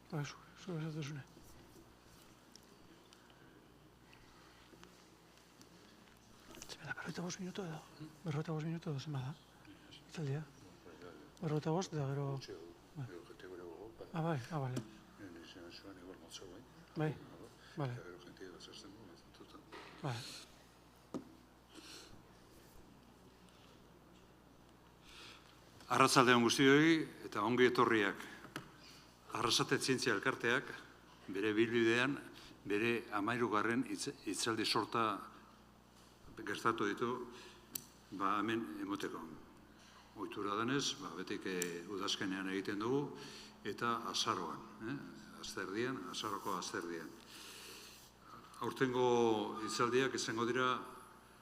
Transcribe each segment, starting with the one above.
Zure esatuzune. Berrogeita bost minuto edo? Berrogeita bost minuto edo zenba da? Itzaldia? Berrogeita bost da, gero... Bai, bale. Bai, bale. Bale. Arratsalde on guztioi eta ongi etorriak. Arrasate Zientzia Elkarteak bere bilbidean bere 13. hitzaldi sorta gertatu ditu hemen emoteko. Ohitura denez, betik udazkenean egiten dugu eta azaroan, azaroko azterdian. Aurtengo hitzaldiak izango dira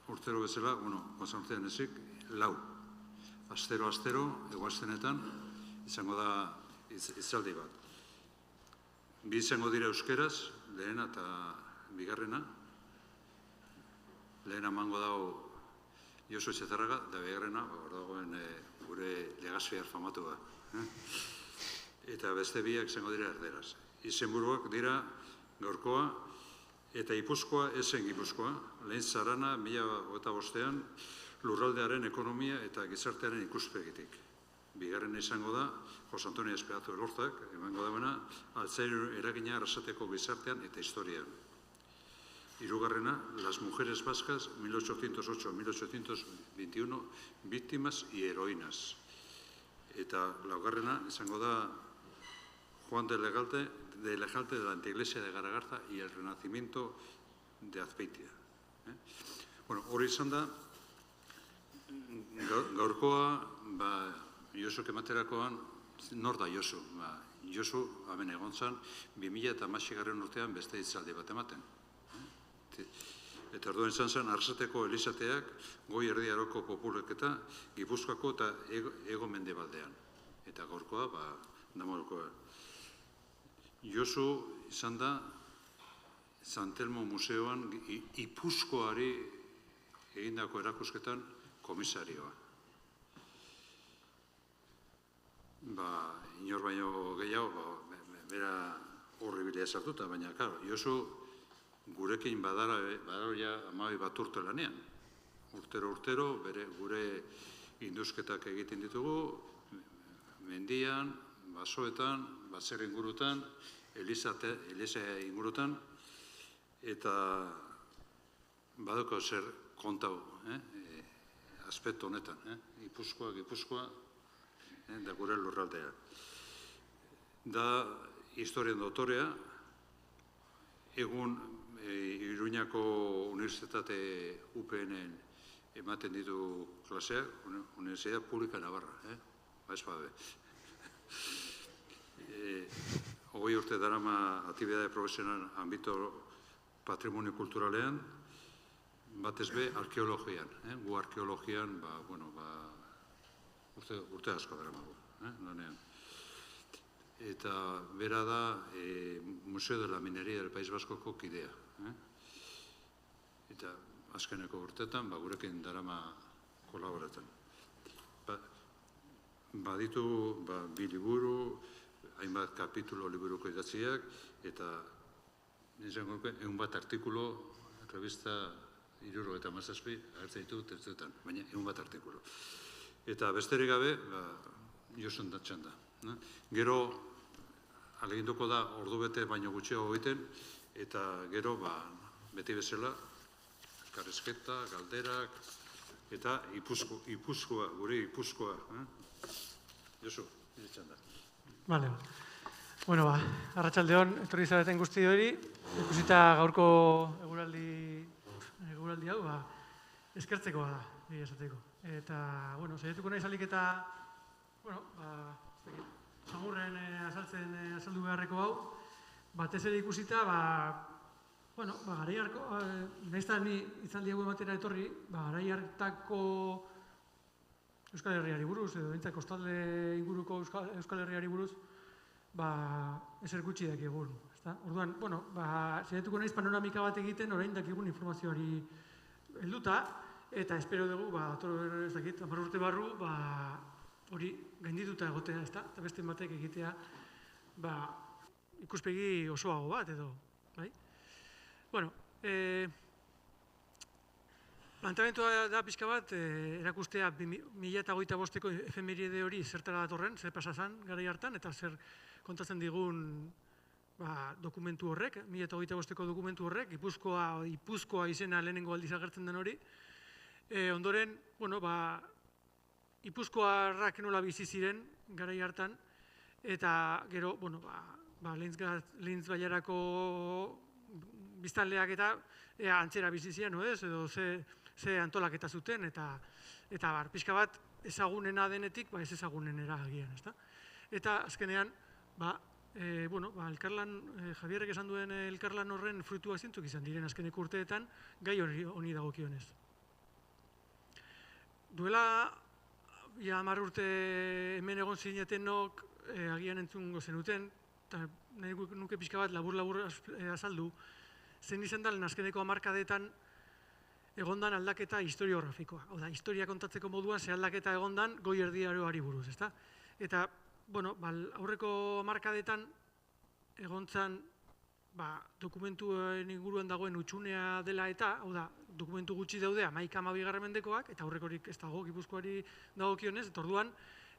urtero bezala, pasan urtean ezik, 4. Astero, eguaztenetan, izango da hitzaldi bat. 2 izango dira euskeraz, lehena eta bigarrena. Lehena mango dago Josu Etxezarraga, da bigarrena, hor dagoen gure legazfiar famatua. Eta beste biak izango dira erderaz. Izenburuak dira gaurkoa eta Gipuzkoa, esen Gipuzkoa, lehen zarana 2025an, lurraldearen ekonomia eta gizartearen ikuspegitik. Bigarren izango da, Jose Antonio Azpiazu Elortzak, emango dauena, Altzairu eragina Arrasateko gizartean eta historian. Hirugarrena, las mujeres vascas, 1808-1821, víctimas y heroínas. Eta laugarrena, izango da, Juan de Legalte de la Anteiglesia de Garagarza y el Renacimiento de Azpeitia. Hori izan da, gaurkoa, Josuk ematerakoan, nor da Josu? Josu, hemen egon zan, 2016 urtean beste hitzaldi bat ematen. Eta orduen izan zen, Arrasateko Elizateak, Goi Erdi Aroko populaketa, Gipuzkoako eta Ego Mendebaldean. Eta gaurkoa, Damorkoa. Josu izan da, San Telmo Museoan, Gipuzkoari egindako erakusketan komisarioa. Inor baino gehiago, bera horri bilea sartuta, baina, karo, Josu gurekin badara ja 12 bat urte lanean. Urtero, gure induzketak egiten ditugu, mendian, basoetan, batzer ingurutan, eliza ingurutan, eta badoko zer kontau, aspektu honetan, Gipuzkoa, da gure lurraldea. Da historian doktorea, egun Iruñako Unibertsitate UPN-en ematen ditu klaseak, Universidad Pública Navarra, ez babe. 20 urte darama aktibidade profesional ambito patrimonio kulturalean, batez be arkeologian. Gu arkeologian, urte asko daramagu, lanean. Eta bera da Museo de la Minería del País Vascoko kidea. Eta azkeneko urtetan, gurekin darama kolaboratan. Baditu 2 liburu, hainbat kapitulo liburuko idatziak, eta nizango 100 bat artikulo, revista 77, hartzen ditu tertzetan, baina 100 bat artikulo. Eta besterik gabe, Josun datxan da. Gero, aleginduko da ordu bete baino gutxiago egiten, eta gero, beti bezala, karrezketa, galderak, eta Gipuzkoa, gure Gipuzkoa. Josu, ditzen da. Bale. Bueno, arratsaldeon, etorri zareten guzti hori, ikusita gaurko eguraldi hau, eskertzekoa da, egia esateko. Eta, saiatuko nahi salik eta, samurren azaldu beharreko hau, batez ere ikusita, garai harko, nahiz ni izaldi hau ematera etorri, garai hartako Euskal Herriari buruz, edo bintzak kostalde inguruko Euskal Herriari buruz, ezer gutxi dakigun. Orduan, saiatuko naiz panoramika bat egiten, orain dakigun informazioari helduta, eta espero dugu, ez dakit, 10 urte barru, hori gaindituta egotea, eta beste batek egitea, ikuspegi osoago bat edo, bai? Bueno, planteamentua da pixka bat, erakustea 2025ko efemeride hori zertara datorren, zer pasa zen garai hartan, eta zer kontatzen digun dokumentu horrek, 2025ko dokumentu horrek, Ipuzkoa izena lehenengo aldiz agertzen den hori. Ondoren, bueno, Ipuzkoarrak nola bizi ziren garai hartan, eta gero, bueno, Lintz bailarako biztanleak eta antzera bizi ziren, edo ze antolaketa zuten, eta pixka bat ezagunena denetik, ez ezagunenera agian, ezta? Eta azkenean, elkarlan, Javierrek esan duen elkarlan horren fruituak zintzuk izan diren azkeneko urteetan, gai honi dagokionez. Duela 10 urte hemen egon zinetenok agian entzungo zenuten, eta nahi nuke pixka bat labur azaldu, zein izan da azkeneko hamarkadetan egondan aldaketa historiografikoa. Hau da, historia kontatzeko moduan ze aldaketa egondan Goi Erdiaroari buruz, ezta? Eta, bueno, aurreko hamarkadetan egontzan dokumentuen inguruan dagoen utxunea dela eta, hau da, dokumentu gutxi daude 11-12 mendekoak, eta aurrekorik ez dago Gipuzkoari dagokionez, eta orduan,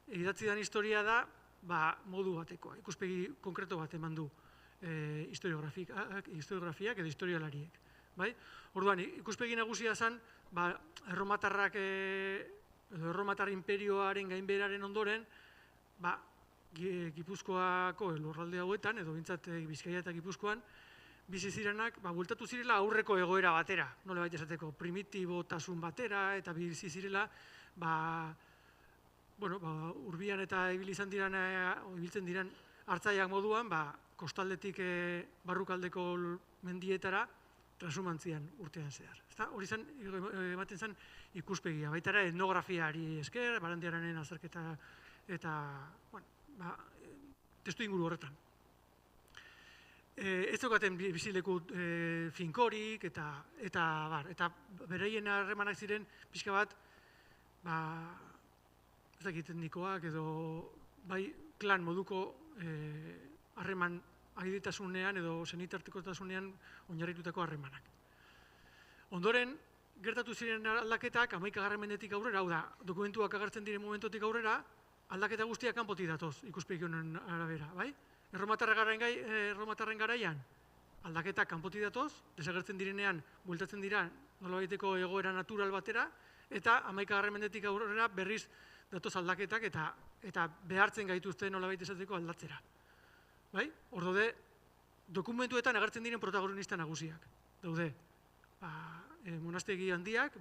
idatzi den historia da, modu batekoa, ikuspegi konkreto bat eman du historiografiak edo historialariek. Orduan, ikuspegi nagusia zen, Erromatar imperioaren gainberaren ondoren, Gipuzkoako lurralde hauetan, edo bintzat Bizkaia eta Gipuzkoan, bizi zirenak, bueltatu zirela aurreko egoera batera, nola baita esateko, primitibotasun batera, eta bizi zirela, urbian eta ibiltzen diren hartzaileak moduan, kostaldetik barrukaldeko mendietara transumantzian urtean zehar. Hori ematen zen ikuspegia, baita ere etnografiari esker, Barandiaranen azterketa eta testu inguru horretan. Ez zeukaten bizileku finkorik eta beraien harremanak ziren pixka bat ez dakit etnikoak edo bai klan moduko harreman aiditasunean edo senitartekotasunean oinarritutako harremanak. Ondoren, gertatu ziren aldaketak 11. mendetik aurrera, hau da, dokumentuak agertzen diren momentotik aurrera, aldaketa guztiak kanpotik datoz, ikuspegi honen arabera, bai? Erromatarren garaian, aldaketak kanpotik datoz, desagertzen direnean, bueltatzen dira nolabaiteko egoera natural batera, eta 11. mendetik aurrera berriz datoz aldaketak eta behartzen gaituzte nolabait esateko aldatzera. Hor daude, dokumentuetan agertzen diren protagonista nagusiak. Daude, monastegi handiak,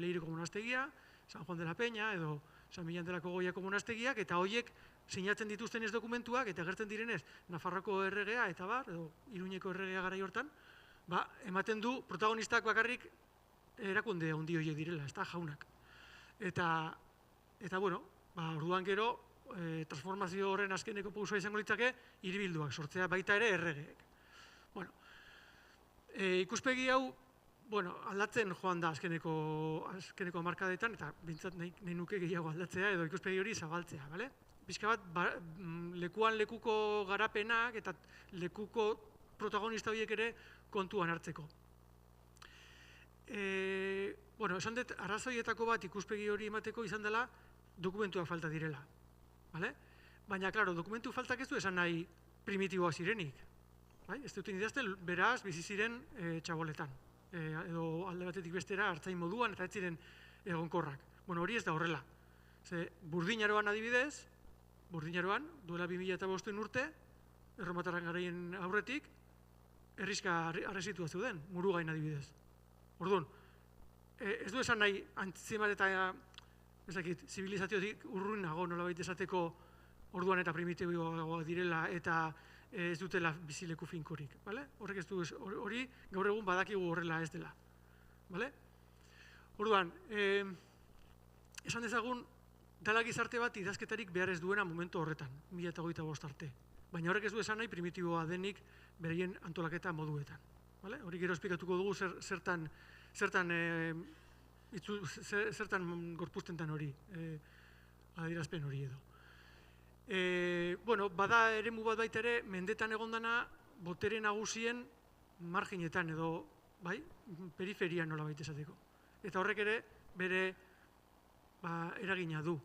Leireko monastegia, San Juan de la Peña edo San Millán de la Cogollako monastegiak, eta horiek sinatzen dituzten ez dokumentuak, eta agertzen direnez, Nafarroko erregea, eta edo Iruñeko erregea garai hortan, ematen du protagonistak bakarrik erakunde handi horiek direla, ez da, jaunak. Eta, bueno, orduan gero, transformazio horren azkeneko pausua izango litzake, hiribilduak sortzea baita ere erregeek. Ikuspegi hau, aldatzen joan da azkeneko hamarkadetan, eta bintzat nahi nuke gehiago aldatzea edo ikuspegi hori zabaltzea, bale? Pixka bat, lekuan lekuko garapenak eta lekuko protagonista horiek ere kontuan hartzeko. Esan dut, arrazoietako bat ikuspegi hori emateko izan dela dokumentuak falta direla. Baina, klaro, dokumentu faltak ez du esan nahi primitiboak zirenik. Ez duten idazten, beraz, bizi ziren txaboletan. Edo alde batetik bestera hartzain moduan eta ez ziren egonkorrak. Hori ez da horrela. Burdinaroan adibidez, duela 2005 urte, Erromatarren garaien aurretik, herrixka arresitua zeuden, Murugain adibidez. Orduan, ez du esan nahi antzimat eta zibilizaziotik urrunago nolabait esateko orduan eta primitiboagoak direla eta ez dutela bizileku finkorik. Horrek ez du, hori gaur egun badakigu horrela ez dela. Orduan, esan dezagun, dala gizarte bat idazketarik behar ez duena momentu horretan, 2025 arte. Baina horrek ez du esan nahi primitiboa denik beraien antolaketa moduetan. Hori gero esplikatuko dugu zertan gorpuztentan hori, adierazpen hori edo. Bueno, bada eremu bat baita ere, mendetan egondana botere nagusien marginetan edo, bai, periferia nola baita esateko. Eta horrek ere bere eragina du.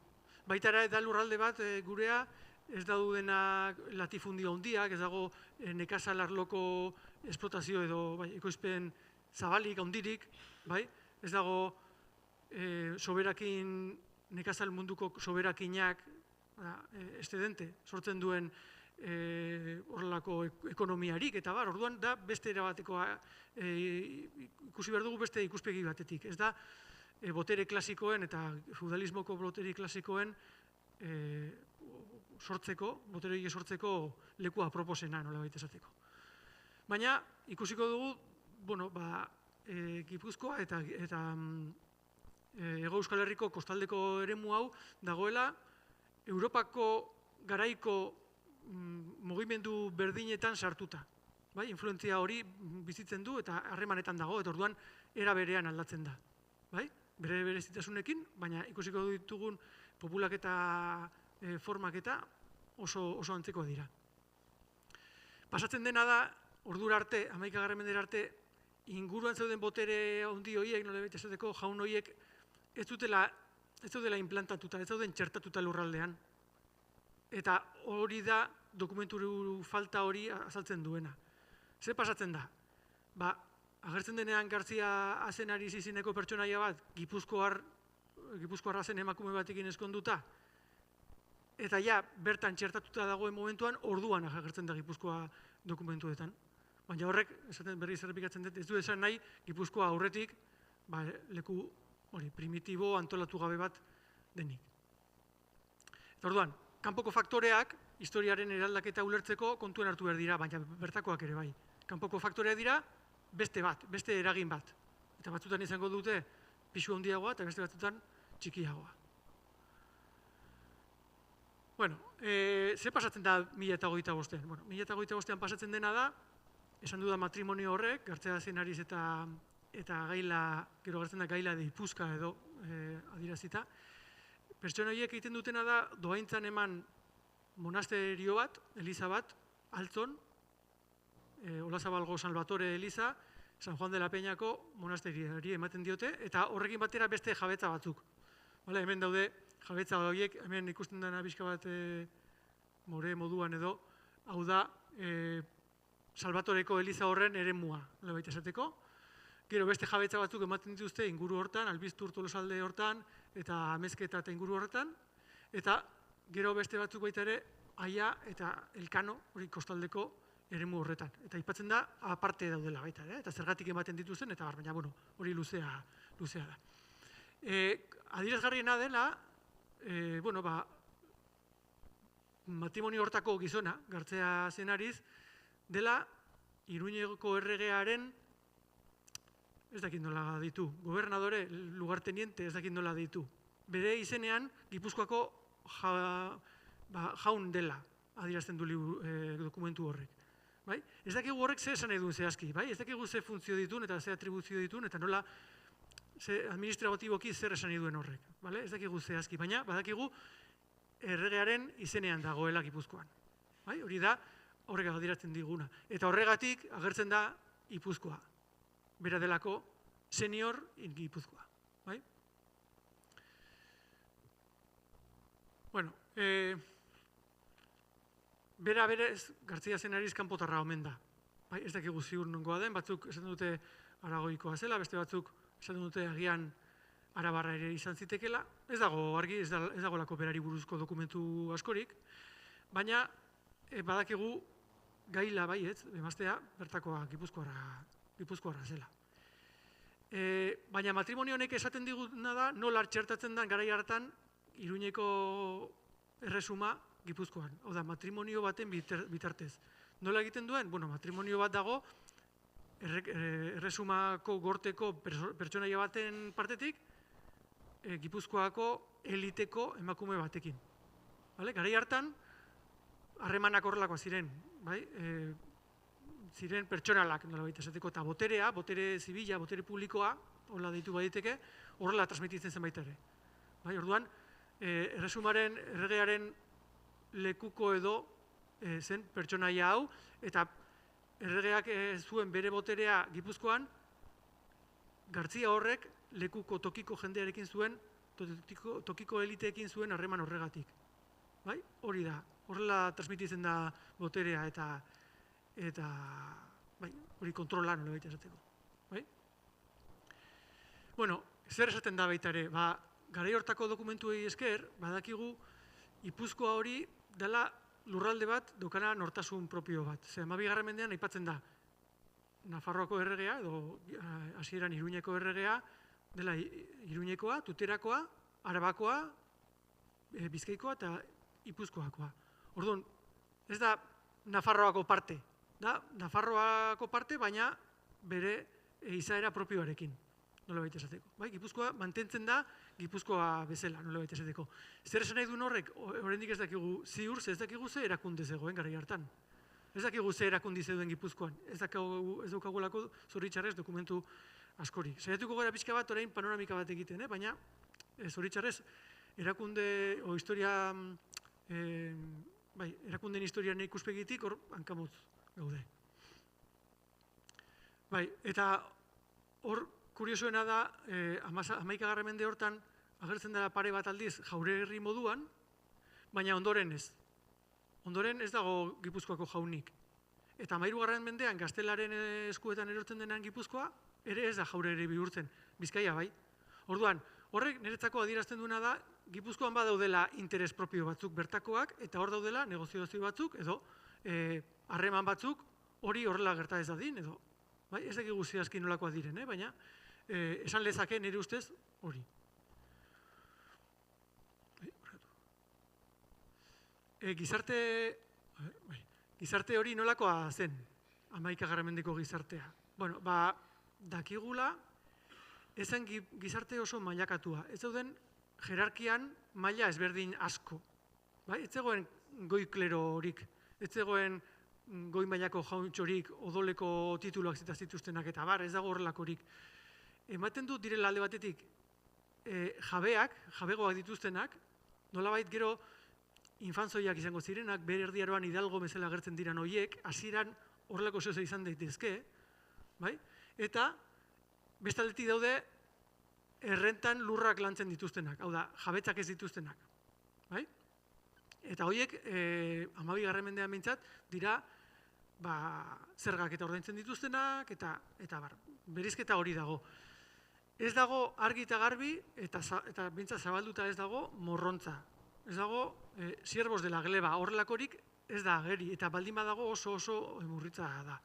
Baita ere, da lurralde bat gurea, ez daudena latifundio handiak, ez dago nekazal arloko esplotazio edo ekoizpen zabalik, handirik, bai? Ez dago soberakin, nekazal munduko soberakinak estedente sortzen duen horrelako ekonomiarik, eta bar, orduan da beste erabatekoa ikusi behar dugu beste ikuspegi batetik. Ez da botere klasikoen eta feudalismoko botere klasikoen botere sortzeko leku aproposena nola baita esateko. Baina ikusiko dugu, bueno, Gipuzkoa eta Hego Euskal Herriko kostaldeko eremu hau dagoela Europako garaiko mugimendu berdinetan sartuta. Influentzia hori bizitzen du eta harremanetan dago, eta orduan era berean aldatzen da. Bere berezitasunekin, baina ikusiko ditugun populaketa formak eta oso antzeko dira. Pasatzen dena da, ordura arte, 11. mendera arte, inguruan zeuden botere handi horiek, nola baita esateko, jaun horiek, ez dutela implantatuta, ez dauden txertatuta lurraldean. Eta hori da dokumentu falta hori azaltzen duena. Zer pasatzen da? Agertzen denean Garzia Azenari izeneko pertsonaia bat, Gipuzkoarra zen emakume batekin ezkonduta, eta ja bertan txertatuta dagoen momentuan, orduan agertzen da Gipuzkoa dokumentuetan. Baina horrek, berriz errepikatzen dut, ez du esan nahi Gipuzkoa aurretik leku primitibo antolatu gabe bat denik. Eta orduan, kanpoko faktoreak, historiaren eraldaketa ulertzeko kontuan hartu behar dira, baina bertakoak ere bai. Kanpoko faktoreak dira beste eragin bat. Eta batzutan izango dute pisu handiagoa eta beste batzutan txikiagoa. Bueno, ze pasatzen da 1025-an? 1025-an pasatzen dena da, esan duda matrimonio horrek, Garzia Azenariz eta gaila, gero gertzen da gaila de Ipuzka edo adirazita. Pertsona horiek egiten dutena da, doaintzan eman monasterio bat, eliza bat, Altzon, Olazabalgo Salvatore Eliza, San Juan de la Peñako monasteriari ematen diote, eta horrekin batera beste jabetza batzuk. Hemen daude jabetza horiek, hemen ikusten dena pixka bat more moduan edo, hau da Salvatoreko Eliza horren eremua, baita esateko. Gero beste jabetza batzuk ematen dituzte inguru hortan, Albiztur Tolosalde hortan, eta Amezketa eta inguru horretan, eta gero beste batzuk baita ere, Aia eta Elkano, hori kostaldeko eremu horretan. Eta aipatzen da, aparte daudela baita ere, eta zergatik ematen dituzten, eta baina, hori luzea da. Adierazgarriena dela, matrimonio hortako gizona, Garzia Azenariz, dela Iruñeko erregearen, ez dakit nola ditu, gobernadore, lugarteniente, ez dakit nola ditu. Bere izenean, Gipuzkoako jaun dela adierazten du dokumentu horrek. Ez dakigu horrek ze esan edun zehazki, ez dakigu ze funtzio ditun eta ze atribuzio ditun eta nola administratiboki zer esan eduen horrek. Ez dakigu zehazki, baina badakigu erregearen izenean dagoela Gipuzkoan. Hori da horrek adierazten diguna. Eta horregatik agertzen da Gipuzkoa. Bera delako senior Gipuzkoa. Bueno, bera berez, Garzia Azenariz kanpotarra omen da. Ez dakigu ziur nongoa den, batzuk esaten dute aragoikoa zela, beste batzuk esaten dute agian arabarra ere izan zitekela. Ez dago argi, ez dagolako berari buruzko dokumentu askorik, baina badakigu gaila baietz, emaztea, bertakoa Gipuzkoarra zela. Baina matrimonio honek esaten diguna da, nola txertatzen den garai hartan Iruñeko erresuma Gipuzkoan. Hau da, matrimonio baten bitartez. Nola egiten duen? Matrimonio bat dago erresumako gorteko pertsonaia baten partetik, Gipuzkoako eliteko emakume batekin. Garai hartan, harremanak horrelakoa ziren, ziren pertsonalak, nola baita esateko, eta boterea, botere zibila, botere publikoa, horrela deitu baditeke, horrela transmititzen zen baita ere. Orduan, erresumaren, erregearen lekuko edo zen pertsonaia hau, eta erregeak zuen bere boterea Gipuzkoan, Gartzia horrek lekuko tokiko jendearekin zuen, tokiko eliteekin zuen harreman horregatik. Bai? Hori da, horrela transmititzen da boterea eta bai, hori kontrola nola baita esateko. Bai? Bueno, zer esaten da baita ere, garai hortako dokumentuei esker, badakigu Gipuzkoa hori dela lurralde bat dokana nortasun propio bat. Zer, 12. mendean aipatzen da, Nafarroako erregea, edo hasieran Iruñeko erregea, dela Iruñekoa, Tuterakoa, Arabakoa, Bizkaikoa eta Gipuzkoakoa. Orduan, ez da Nafarroako parte, da Nafarroako parte, baina bere izaera propioarekin, nola baita esateko. Bai, Gipuzkoa mantentzen da Gipuzkoa bezala, nola baita esateko. Zer esan nahi duen horrek, oraindik ez dakigu ziur, ez dakigu ze erakunde zegoen garai hartan. Ez dakigu ze erakundi zeuden Gipuzkoan, ez daukagulako zoritxarrez dokumentu askori. Saiatuko gara pixka bat orain panoramika bat egiten, baina zoritxarrez erakunde o historia, erakundeen historiaren ikuspegitik hor hankamotz gaude. Bai, eta hor kuriosoena da, 11. mende hortan agertzen dela pare bat aldiz jaurerri moduan, baina ondoren ez. Ondoren ez dago Gipuzkoako jaunik. Eta 13. mendean Gaztelaren eskuetan erortzen denean Gipuzkoa, ere ez da jaurerri bihurtzen, Bizkaia bai. Orduan, horrek niretzako adierazten duena da, Gipuzkoan badaudela interes propio batzuk bertakoak, eta hor daudela negoziazio batzuk, edo harreman batzuk, hori horrela gerta ez dadin, edo ez dakigu zehazki nolakoak diren, baina esan lezake nire ustez hori. Gizarte hori nolakoa zen, 11. mendeko gizartea. Bueno, dakigula, ezen gizarte oso mailakatua. Ez zauden jerarkian maila ezberdin asko. Ez zegoen goi klerorik, ez zegoen goi mailako jauntxorik, odoleko tituluak zituztenak eta ez dago horrelakorik. Ematen dut direla alde batetik jabegoak dituztenak, nolabait gero infantzoiak izango zirenak, bere erdiaroan hidalgo bezala agertzen diran horiek, hasieran horrelako zehose izan daitezke, eta bestaldetik daude errentan lurrak lantzen dituztenak, hau da, jabetzak ez dituztenak. Eta horiek, 12. mendean behintzat, dira zergak eta ordaintzen dituztenak, eta berizketa hori dago. Ez dago argi eta garbi, eta behintzat zabalduta ez dago morrontza. Ez dago siervos de la gleba, horrelakorik ez da ageri, eta baldin badago oso murritza da.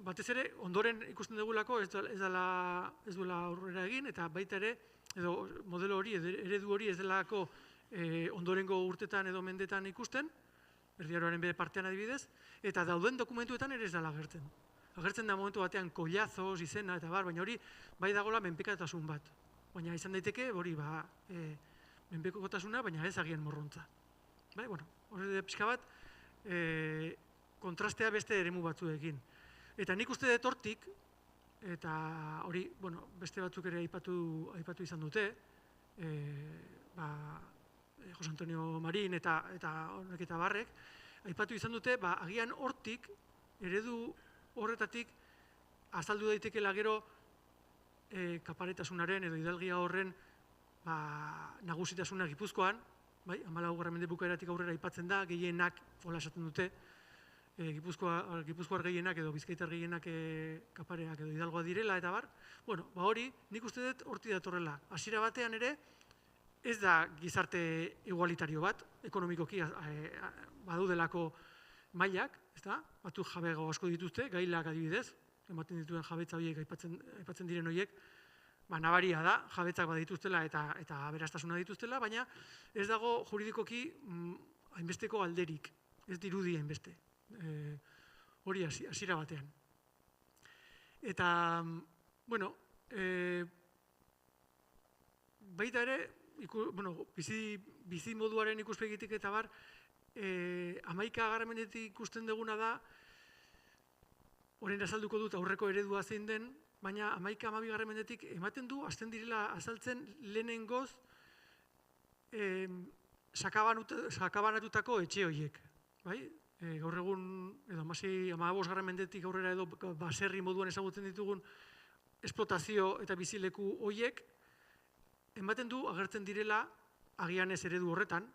Batez ere, ondoren ikusten dugulako ez duela aurrera egin, eta baita ere, edo modelo hori, eredu hori ez delako ondorengo urtetan edo mendetan ikusten, erdiaroaren bere partean adibidez, eta dauden dokumentuetan ere ez dela agertzen. Agertzen da momentu batean kollazos, izena, eta baina hori bai dagoela menpekatasun bat. Baina izan daiteke hori menpekotasuna, baina ez agian morrontza. Hori pixka bat kontrastea beste eremu batzuekin. Eta nik uste dut hortik, eta hori beste batzuk ere aipatu izan dute, Jose Antonio Marin eta horrek eta barrek, aipatu izan dute, agian hortik, eredu horretatik, azaldu daitekela gero kaparetasunaren edo hidalgia horren nagusitasuna Gipuzkoan, 14. mende bukaeratik aurrera aipatzen da, gehienak, hola esaten dute, Gipuzkoar gehienak edo Bizkaitar gehienak kapareak edo hidalgoa direla, eta hori nik uste dut hortik datorrela. Hasiera batean ere, ez da gizarte igualitario bat, ekonomikoki badudelako mailak, batzuk jabego asko dituzte, gailak adibidez, ematen dituen jabetza horiek aipatzen diren horiek, nabaria da, jabetzak badituztela eta aberastasuna dituztela, baina ez dago juridikoki hainbesteko alderik, ez dirudi hainbeste. Hori hasiera batean. Eta, baita ere, bizi moduaren ikuspegitik eta 11. mendetik ikusten duguna da, orain azalduko dut aurreko eredua zein den, baina 11. mendetik ematen du, hasten direla azaltzen lehenengoz sakabanatutako etxe horiek, bai? Gaur egun, edo 15. mendetik aurrera edo baserri moduan ezagutzen ditugun esplotazio eta bizileku horiek, ematen du agertzen direla agian ez eredu horretan,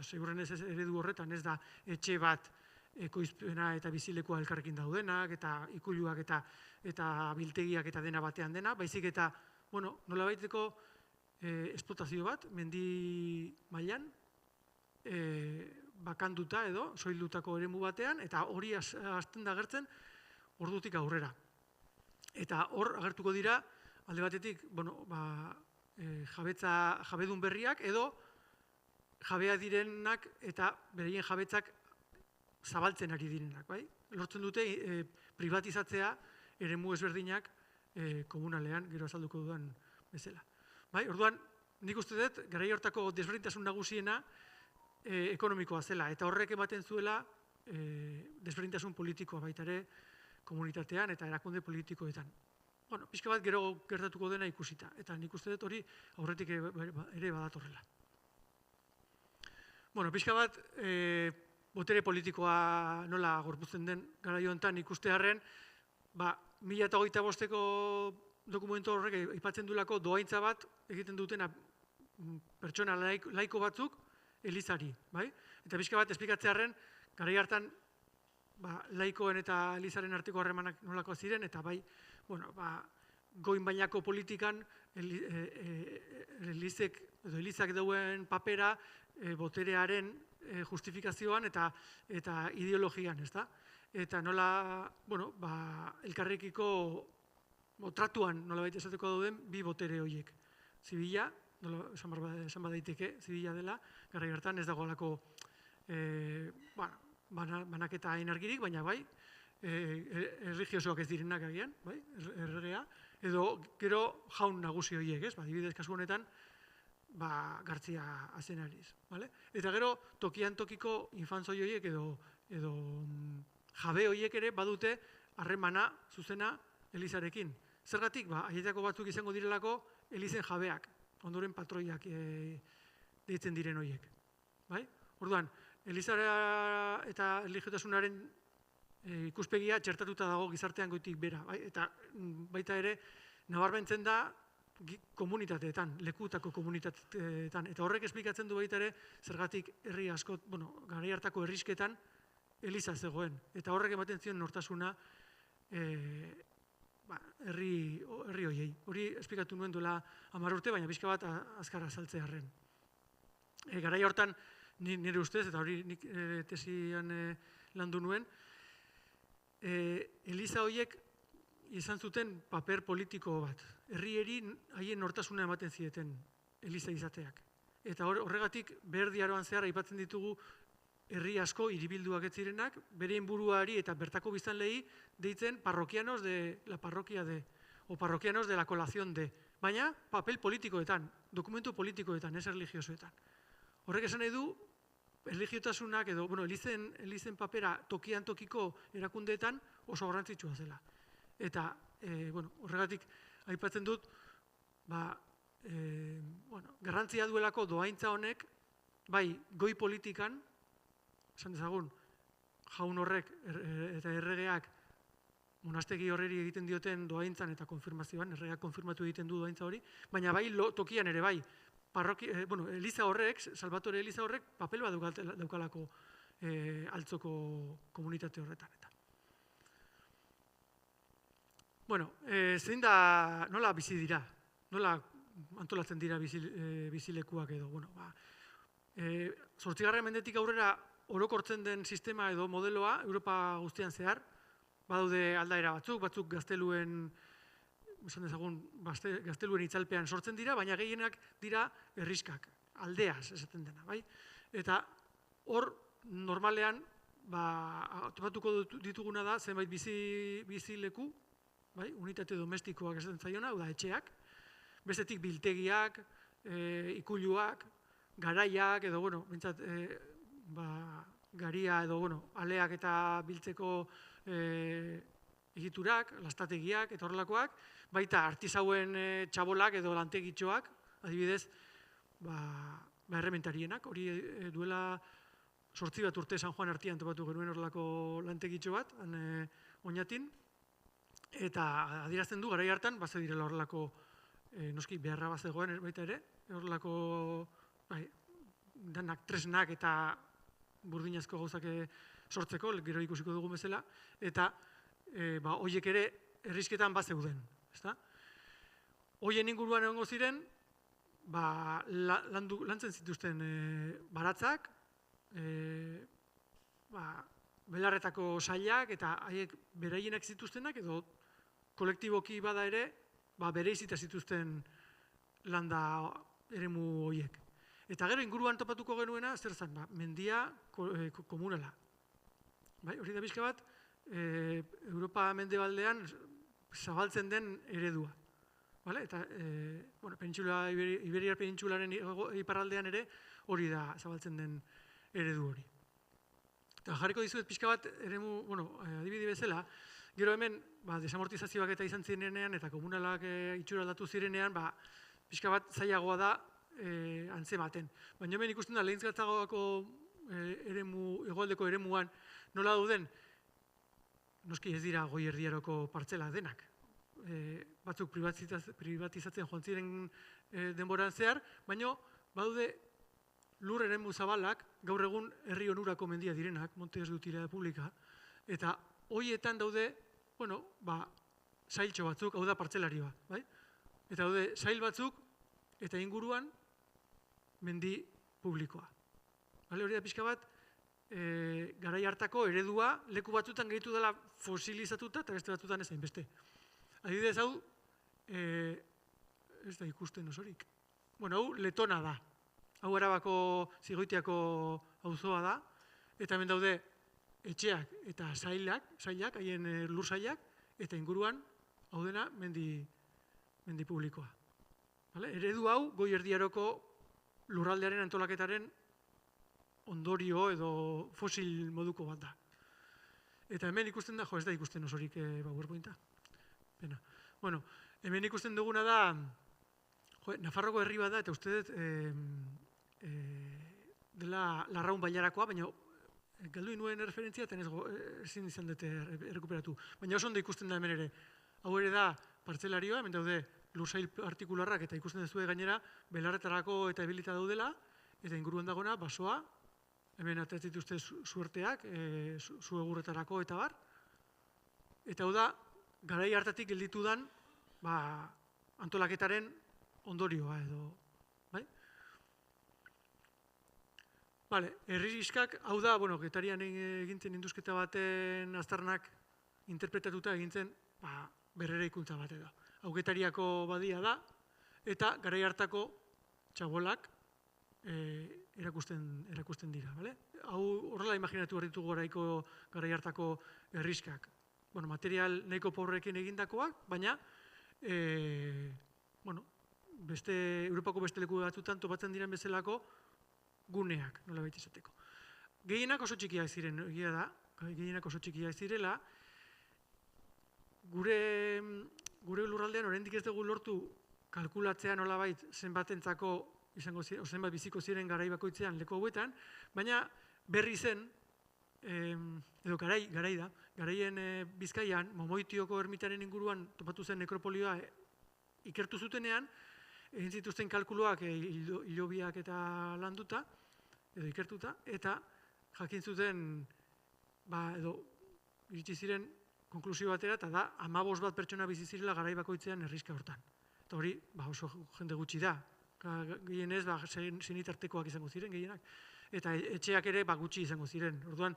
seguren ez eredu horretan, ez da etxe bat ekoizpena eta bizilekua elkarrekin daudenak, eta ikuluak eta biltegiak eta dena batean dena, baizik eta, bueno, nolabaiteko esplotazio bat, mendi mailan, bakanduta edo, soildutako eremu batean, eta hori hasten da agertzen ordutik aurrera. Eta hor agertuko dira, alde batetik, bueno, jabedun berriak edo jabea direnak eta bereien jabetzak zabaltzen ari direnak, bai? Lortzen dute privatizatzea eremu ezberdinak komunalean, gero azalduko dudan bezala. Bai, orduan, nik uste dut, garai hortako desberdintasun nagusiena ekonomikoa zela, eta horrek ematen zuela desberdintasun politikoa baita ere komunitatean eta erakunde politikoetan. Bueno, pixka bat gero gertatuko dena ikusita, eta nik uste dut hori aurretik ere badatorrela. Bueno, pixka bat, botere politikoa nola gorputzen den garai honetan ikustearren, 2025ko dokumentu horrek aipatzen duelako dohaintza bat egiten dutena pertsona laiko batzuk elizari, bai? Eta pixka bat esplikatzearren, garai hartan laikoen eta elizaren arteko harremanak nolako ziren, eta bai, bueno, goin bainako politikan elizak dauen papera boterearen justifikazioan eta ideologian, ez da? Eta nola, bueno, elkarrekiko tratuan nola baita esateko dauden bi botere horiek. Zibila, esan badaiteke, zibila dela, garai hartan ez dagoelako banaketa energirik, baina bai, erligiosoak ez direnak agian, bai, erregea, edo gero jaun nagusi horiek, ez, adibidez kasu honetan, Gartzia Azenariz, bale? Eta gero tokian tokiko infantzoi horiek edo jabe horiek ere badute harremana zuzena elizarekin. Zergatik, haietako batzuk izango direlako elizen jabeak, ondoren patroiak deitzen diren horiek, bai? Orduan, elizara eta erligiotasunaren ikuspegia txertatuta dago gizartean goitik bera, bai? Eta baita ere, nabarmentzen da komunitateetan, lekutako komunitateetan, eta horrek esplikatzen du baita ere, zergatik herri askot, bueno, garai hartako herrisketan eliza zegoen, eta horrek ematen zion nortasuna herri horiei. Hori esplikatu nuen duela 10 urte, baina pixka bat azkar azaltzearren. Garai hortan, nire ustez, eta hori nik tesian landu nuen, eliza horiek izan zuten paper politiko bat. Herrieri haien nortasuna ematen zieten eliza izateak. Eta horregatik Berdi Aroan zehar aipatzen ditugu herri asko hiribilduak ez zirenak, berein buruari eta bertako biztanleei deitzen parroquianos de la parroquia de, o parroquianos de la colación de, baina papel politikoetan, dokumentu politikoetan, ez erligiosoetan. Horrek esan nahi du, erligiotasunak edo, bueno, elizen papera tokian tokiko erakundeetan oso garrantzitsua zela. Eta, bueno, horregatik aipatzen dut, garrantzia duelako dohaintza honek, bai, goi politikan, esan dezagun, jaun horrek eta erregeak monastegi horreri egiten dioten dohaintzan eta konfirmazioan, erregeak konfirmatu egiten du dohaintza hori, baina bai tokian ere bai, Eliza horrek, Salvatore Eliza horrek, papel bat daukalako altzoko komunitate horretan. Bueno, zein da, nola bizi dira, nola antolatzen dira bizilekuak edo, bueno, 8. mendetik aurrera orokortzen den sistema edo modeloa Europa guztian zehar, badaude aldaera batzuk gazteluen, esan dezagun, gazteluen itzalpean sortzen dira, baina gehienak dira herriskak, aldeaz esaten dena, bai? Eta hor, normalean, topatuko dituguna da, zenbait bizileku, bai? Unitate domestikoak esaten zaiona, hau da, etxeak, bestetik biltegiak, ikuluak, garaiak, edo, bueno, bintzat, garia edo, bueno, aleak eta biltzeko egiturak, lastategiak eta horrelakoak, baita artisauen txabolak edo lantegitxoak, adibidez, errementarienak, hori duela 8 bat urte San Juan artean topatu genuen horrelako lantegitxo bat, Oñatin, eta adierazten du garai hartan, baze direla horrelako, noski beharra bazegoen baita ere, horrelako danak tresnak eta burdinazko gauzak sortzeko, gero ikusiko dugun bezala, eta horiek ere herrisketan bazeuden. Horien inguruan egongo ziren, lantzen zituzten baratzak, belarretako sailak eta haiek beraienak zituztenak edo kolektiboki bada ere bereizita zituzten landa eremu horiek. Eta gero inguruan topatuko genuena, zer zen, mendia komunala. Hori da pixka bat, Europa mendebaldean zabaltzen den eredua. Eta Iberiar penintsularen iparraldean ere hori da zabaltzen den eredu hori. Eta jarriko dizuet pixka bat eremu, adibide bezala, gero hemen desamortizazioak eta izan zirenean eta komunalak itxura aldatu zirenean, pixka bat zailagoa da antzematen. Baina hemen ikusten da lehintzgatzagoako hegoaldeko eremuan nola dauden, noski ez dira goi erdiaroko partzela denak. Batzuk privatizatzen joan ziren denboran zehar, baina badaude lur eremu zabalak, gaur egun herri onurako mendia direnak, Montes de Utilidad Pública, eta horietan daude, sailtxo batzuk, hau da partzelarioa, eta daude sail batzuk, eta inguruan mendi publikoa. Hori da pixka bat, garai hartako eredua leku batzutan gehitu dela fosilizatuta eta beste batzutan ez hainbeste. Adibidez hau, ez da ikusten osorik. Hau Letona da. Hau Arabako Zigoitiako auzoa da, eta hemen daude etxeak eta sailak, haien lur sailak, eta inguruan hau dena mendi publikoa. Eredu hau goi erdiaroko lurraldearen antolaketaren ondorio edo fosil moduko bat da. Eta hemen ikusten da, ez da ikusten osorik PowerPointa. Pena. Hemen ikusten duguna da, Nafarroko herri bat da, eta uste dut dela Larraun Bailarakoa, baina galdu nuen referentzia, eta ezin izan dute errekuperatu. Baina oso ondo ikusten da hemen ere. Hau ere da partzelarioa, hemen daude lursail partikularrak, eta ikusten duzue gainera, belarretarako eta ebilita daudela, eta inguruan dagona, basoa, hemen atatzen dituzte suerteak, zuegurretarako eta bar. Eta hau da, garai hartatik gelditu dan, antolaketaren ondorioa edo, herriskak, hau da, Getarian egintzen induzketa baten aztarnak interpretatuta egintzen berrera ikuntza bat edo. Hau Getariako badia da, eta garai hartako txabolak erakusten dira. Hau horrela imaginatu behar ditugu garai hartako herriskak. Material nahiko pobrekin egindakoak, baina Europako beste leku batzutan topatzen diren bezalako guneak, nola baita izateko. Gehienak oso txikiak ziren, egia da, gehienak oso txikiak zirela, gure lurraldean oraindik ez dugu lortu kalkulatzea nolabait zenbatentzako zenbat biziko ziren garai bakoitzean leku hauetan, baina berri zen, edo garai da, garaien Bizkaian, Momoitioko ermitaren inguruan topatu zen nekropolioa ikertu zutenean, egin zituzten kalkuluak hilobiak eta landuta, edo ikertuta, eta jakin zuten, edo iritsi ziren konklusio batera, eta da, 15 bat pertsona bizi zirela garai bakoitzean herriska hortan. Eta hori, oso jende gutxi da. Gehienez, senitartekoak izango ziren, gehienak. Eta etxeak ere gutxi izango ziren. Orduan,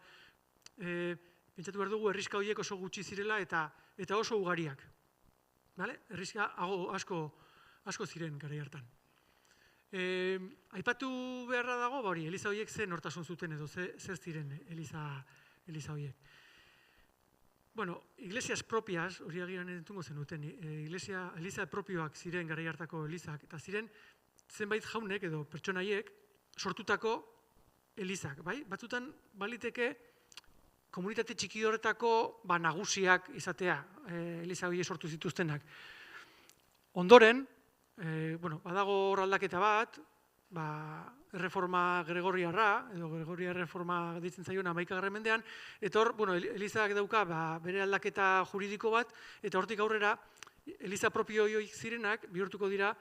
pentsatu behar dugu herriska horiek oso gutxi zirela eta oso ugariak. Herriska asko ziren garai hartan. Aipatu beharra dago, eliza horiek ze nortasun zuten edo zer ziren eliza horiek. Iglesias propias, hori agiran entzungo zenuten, eliza propioak ziren garai hartako elizak, eta ziren zenbait jaunek edo pertsonaiek sortutako elizak. Batzutan baliteke komunitate txiki horretako nagusiak izatea, eliza horiek sortu zituztenak. Ondoren, badago hor aldaketa bat, erreforma gregoriarra, edo Gregoria erreforma ditzen zaion 11. mendean, eta hor, Elizak dauka bere aldaketa juridiko bat, eta hortik aurrera, Eliza propio horiek zirenak bihurtuko dira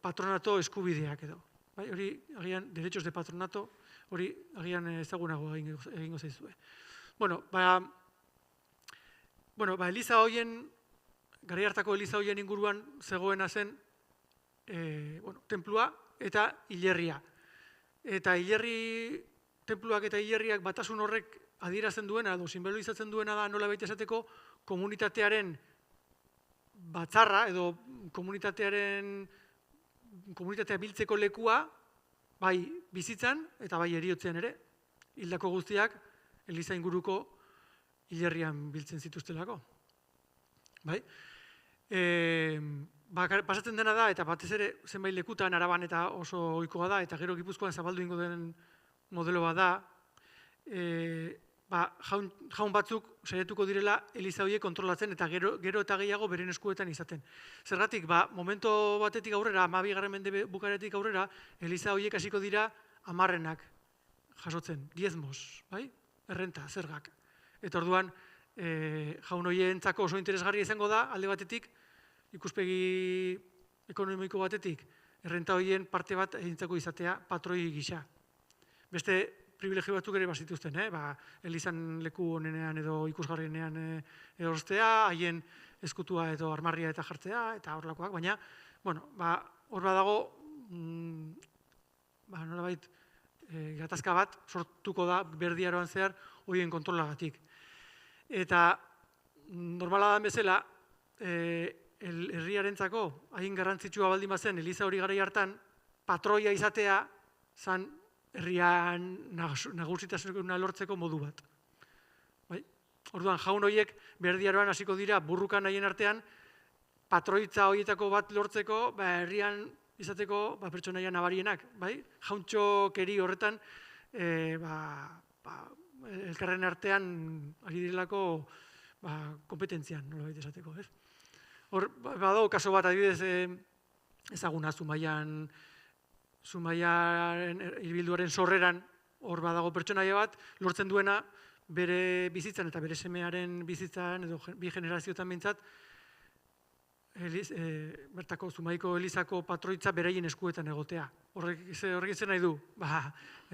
patronato eskubideak edo. Hori, agian, derechos de patronato, hori, agian ezagunago egingo zaizue. Eliza horien, garai hartako Eliza horien inguruan zegoena zen tenplua eta hilerria. Eta tenpluak eta hilerriak batasun horrek adierazten duena, edo sinbolizatzen duena da nola baita esateko komunitatearen batzarra, edo komunitatea biltzeko lekua, bai bizitzan eta bai heriotzean ere, hildako guztiak Eliza inguruko hilerrian biltzen zituztelako. Pasatzen dena da, eta batez ere zenbait lekutan Araban eta oso ohikoa da, eta gero Gipuzkoan zabaldu ingo den modelo bat da, jaun batzuk saiatuko direla Eliza horiek kontrolatzen eta gero eta gehiago beren eskuetan izaten. Zergatik, momento batetik aurrera, 12. mende bukaretik aurrera, Eliza horiek hasiko dira 10-enak jasotzen, diezmos, errenta, zergak. Eta orduan, jaun horientzako oso interesgarria izango da, alde batetik, ikuspegi ekonomiko batetik, errenta horien parte bat egintzako izatea patroi gisa. Beste privilegio batzuk ere bazituzten, Elizan leku honenean edo ikusgarrienean erostea, haien eskutua edo armarria eta jartzea, eta horrelakoak, baina, hor badago, nolabait, gatazka bat sortuko da berdiaroan zehar horien kontrolagatik. Eta normala da bezala, herriarentzako hain garrantzitsua baldin bazen Eliza hori garai hartan, patroia izatea zan herrian nagusitasuna lortzeko modu bat. Orduan, jaun horiek berdiaroan hasiko dira burrukan haien artean, patroitza horietako bat lortzeko, herrian izateko pertsonaia nabarienak. Jauntxokeri horretan, elkarren artean ari direlako kompetentzian, nola baita esateko. Hor, badago kaso bat, adibidez, ezaguna Zumaiaren hilbilduaren sorreran, hor badago pertsonaia bat, lortzen duena bere bizitzan eta bere semearen bizitzan, edo bi generazioetan behintzat, bertako Zumaiko Elizako patroitza beraien eskuetan egotea. Horrek zen nahi du,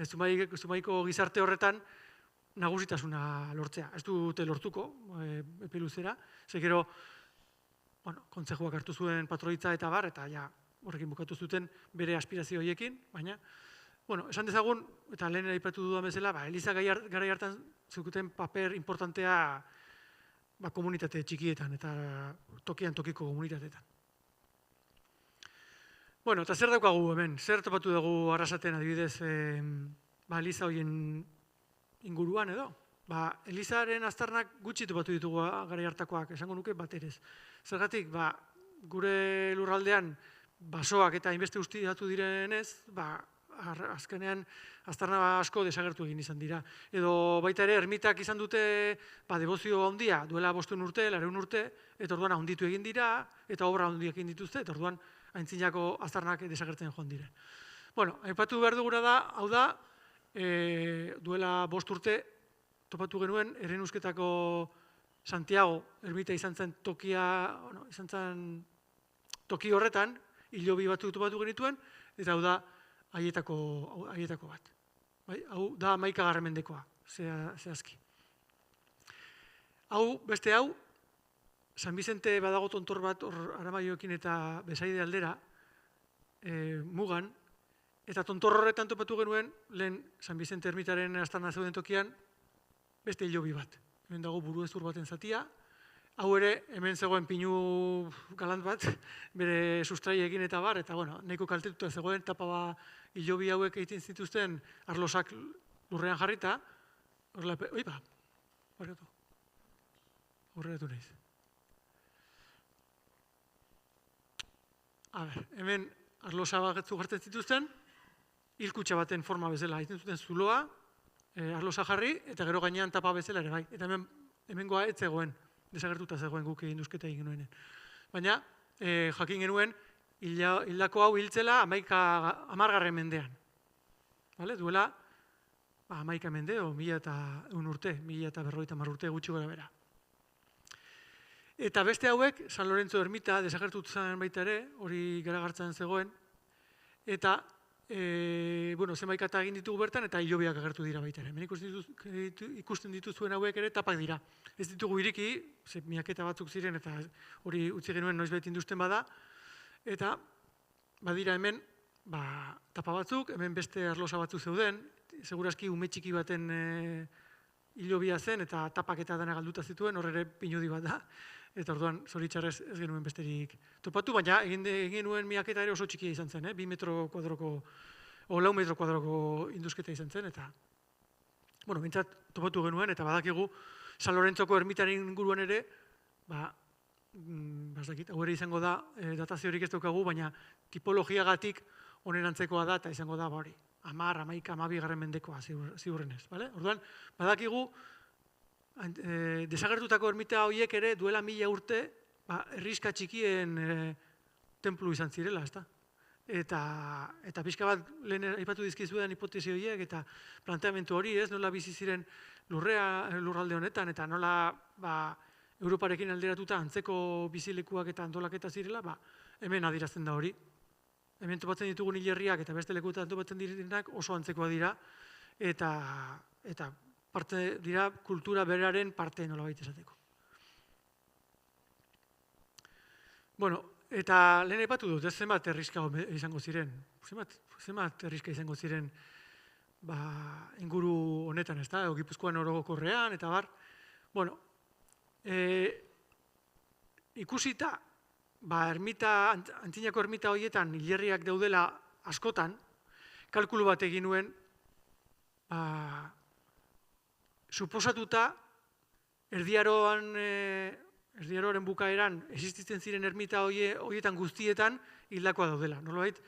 Zumaiko gizarte horretan nagusitasuna lortzea. Ez dute lortuko, epe luzera, gero kontzejuak hartu zuen patroitza eta bar, eta horrekin bukatu zuten bere aspirazio horiekin, baina, esan dezagun, eta lehen aipatu dudan bezala, Eliza garai hartan zukuten paper importantea komunitate txikietan eta tokian tokiko komunitateetan. Eta zer daukagu hemen? Zer topatu dugu Arrasaten adibidez Eliza horien inguruan edo? Elizaren aztarnak gutxi topatu ditugu garai hartakoak, esango nuke baterez. Zergatik, gure lurraldean basoak eta hainbeste ustiatu direnez, azkenean aztarna asko desagertu egin izan dira. Edo baita ere, ermitak izan dute debozio handia, duela 500 urte, 200 urte, eta orduan handitu egin dira, eta obra handiak egin dituzte, eta orduan aintzinako aztarnak desagertzen joan dire. Aipatu behar duguna da, hau da, duela 5 urte, topatu genuen, Erenusketako Santiago ermita izan zen toki horretan, hilobi batzuk topatu genituen, eta hau da haietako bat. Hau da 11. mendekoa, zehazki. Beste hau, San Bizente badago tontor bat Aramaioekin eta Besaide aldera, mugan, eta tontor horretan topatu genuen, lehen San Bizente ermitaren aztarna zeuden tokian, beste hilobi bat. Hemen dago buruhezur baten zatia. Hau ere, hemen zegoen pinu galant bat, bere sustraiekin eta bar, eta nahiko kaltetuta zegoen, tapa hilobi hauek egiten zituzten arlosak lurrean jarrita. Horretu nahiz. Hemen arlosa batzuk jartzen zituzten, hilkutxa baten forma bezala egiten zuten zuloa, arlosa jarri, eta gero gainean tapa bezala ere bai. Eta hemengoa ez zegoen, desagertuta zegoen guk egin duzketa egin genuenen. Baina, jakin genuen, hildako hau hiltzela 10. mendean. Duela 11 mende, o 1100 urte, 1150 urte gutxi gora bera. Eta beste hauek, San Lorenzo ermita, desagertut zen baita ere, hori garagartzen zegoen, eta zenbaikata egin ditugu bertan, eta hilobiak agertu dira baita ere. Hemen ikusten dituzuen hauek ere tapak dira. Ez ditugu iriki, miaketa batzuk ziren, eta hori utzi genuen noizbait induzten bada, eta badira hemen tapa batzuk, hemen beste arlosa batzuk zeuden, segurazki ume txiki baten hilobia zen, eta tapak eta dena galduta zituen, hor ere pinudi bat da, eta orduan zoritxarrez ez genuen besterik topatu, baina egin genuen miaketa ere oso txikia izan zen, 2 metro kuadroko, o 4 metro kuadroko induzketa izan zen, eta, bintzat topatu genuen, eta badakigu San Lorenzoko ermitaren inguruan ere, hau ere izango da, dataziorik ez daukagu, baina tipologiagatik honen antzekoa da, eta izango da, 10, 11, 12 mendekoa ziurrenez. Orduan, badakigu, desagertutako ermita horiek ere duela 1000 urte herriska txikien tenplu izan zirela, ezta? Eta pixka bat lehen aipatu dizkizuedan hipotesi horiek eta planteamendu hori, nola bizi ziren lurralde honetan, eta nola Europarekin alderatuta antzeko bizilekuak eta antolaketa zirela, hemen adierazten da hori. Hemen topatzen ditugun hilerriak eta beste lekuetan topatzen direnak oso antzekoa dira, eta parte dira kultura beraren parte nolabait esateko. Eta lehen aipatu dut, zenbat herriska izango ziren, zenbat herriska izango ziren inguru honetan, ez da, Gipuzkoan orokorrean, eta bar. Ikusita, antzinako ermita horietan hilerriak daudela askotan, kalkulu bat egin nuen, suposatuta, erdiaroaren bukaeran existitzen ziren ermita horietan guztietan hildakoa daudela. Nolabait,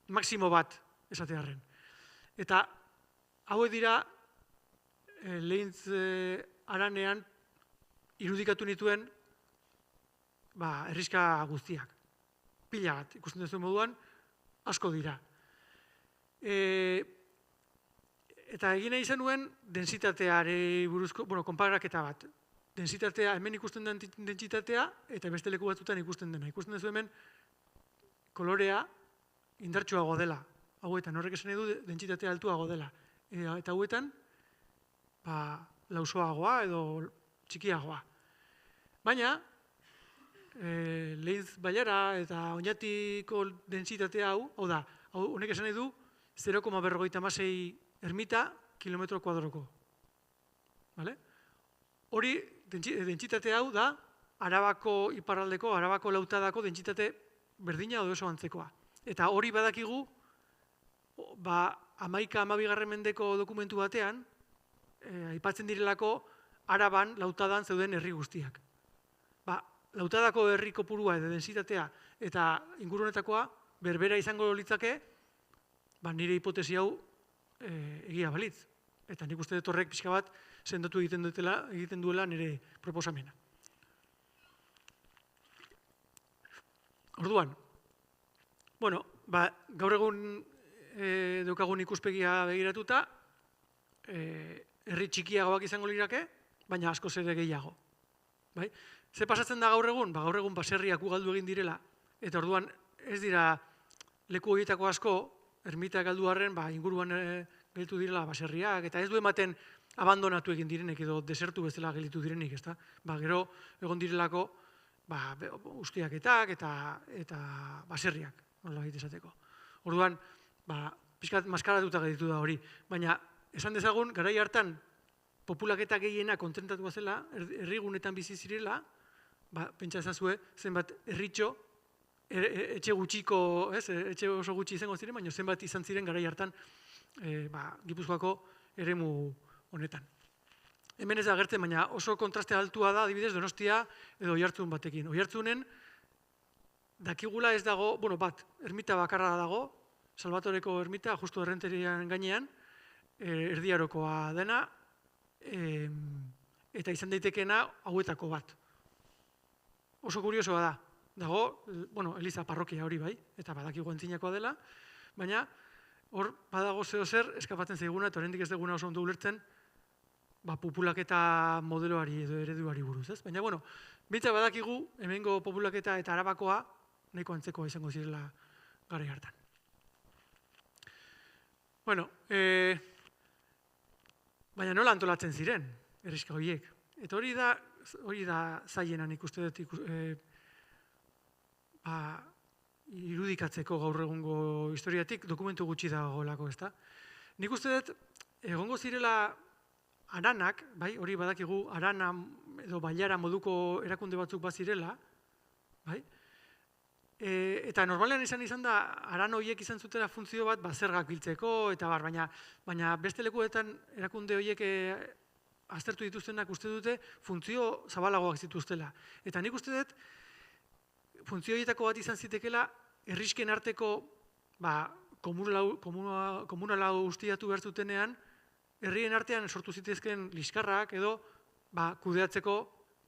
maksimo bat esatearren. Eta hauek dira Lehintz haranean irudikatu nituen herriska guztiak. Pila bat, ikusten duzuen moduan, asko dira. Eta egin nahi izan nuen densitateari buruzko, konparaketa bat. Densitatea, hemen ikusten den dentsitatea, eta beste leku batzutan ikusten dena. Ikusten duzu hemen kolorea indartsuago dela. Hauetan, horrek esan nahi du dentsitatea altuago dela. Eta hauetan, lausoagoa edo txikiagoa. Baina, Lehintz bailara eta Oñatiko dentsitatea hau da, honek esan nahi du 0,56 ermita kilometro kuadroko. Hori, dentsitate hau da, Arabako iparraldeko, Arabako lautadako dentsitate berdina edo oso antzekoa. Eta hori badakigu, 11-12 mendeko dokumentu batean, aipatzen direlako Araban, lautadan zeuden herri guztiak. Lautadako herri kopurua edo densitatea eta ingurunetakoa berbera izango litzake, nire hipotesi hau egia balitz. Eta nik uste dut horrek pixka bat sendotu egiten duela nire proposamena. Orduan, gaur egun daukagun ikuspegia begiratuta, herri txikiagoak izango lirake, baina askoz ere gehiago. Ze pasatzen da gaur egun? Gaur egun baserriak ugaldu egin direla, eta orduan ez dira leku horietako asko, ermita galdu arren, inguruan gelditu direla baserriak, eta ez du ematen abandonatu egin direnek edo desertu bezala gelditu direnik, ezta? Gero egon direlako ustiaketak eta baserriak, nolabait esateko. Orduan, pixkat maskaratuta gelditu da hori, baina esan dezagun, garai hartan populaketa gehiena kontentratua zela, herrigunetan bizi zirela, pentsa ezazue, zenbat herritxo, etxe gutxiko, etxe oso gutxi izango ziren, baina zenbat izan ziren garai hartan Gipuzkoako eremu honetan. Hemen ez da agertzen, baina oso kontraste altua da, adibidez, Donostia edo Oiartzun batekin. Oiartzunen, dakigula ez dago, ermita bakarra dago, Salvatoreko ermita, justu errenterian gainean, erdiarokoa dena, eta izan daitekeena hauetako bat. Oso kuriosoa da. dago, eliza parrokia hori bai, eta badakigu antzinakoa dela, baina hor badago zer eskapatzen zaiguna, eta oraindik ez duguna oso ondo ulertzen, populaketa modeloari edo ereduari buruz, ez? Baina, bintza badakigu, hemengo populaketa eta Arabakoa nahiko antzekoa izango zirela garai hartan. Baina nola antolatzen ziren, herrixka horiek. Eta hori da zailenan ikuste dut irudikatzeko gaur egungo historiatik dokumentu gutxi dagoelako, ezta? Nik uste dut egongo zirela haranak, bai, hori badakigu harana edo bailara moduko erakunde batzuk bazirela, bai? Eta normalean izan da haran horiek izan zutela funtzio bat zergak biltzeko eta baina beste lekuetan erakunde horiek aztertu dituztenak uste dute funtzio zabalagoak zituztela. Eta nik uste dut funtzio horietako bat izan zitekela herrixken arteko komunala ustiatu behar zutenean herrien artean sortu zitezken liskarrak edo kudeatzeko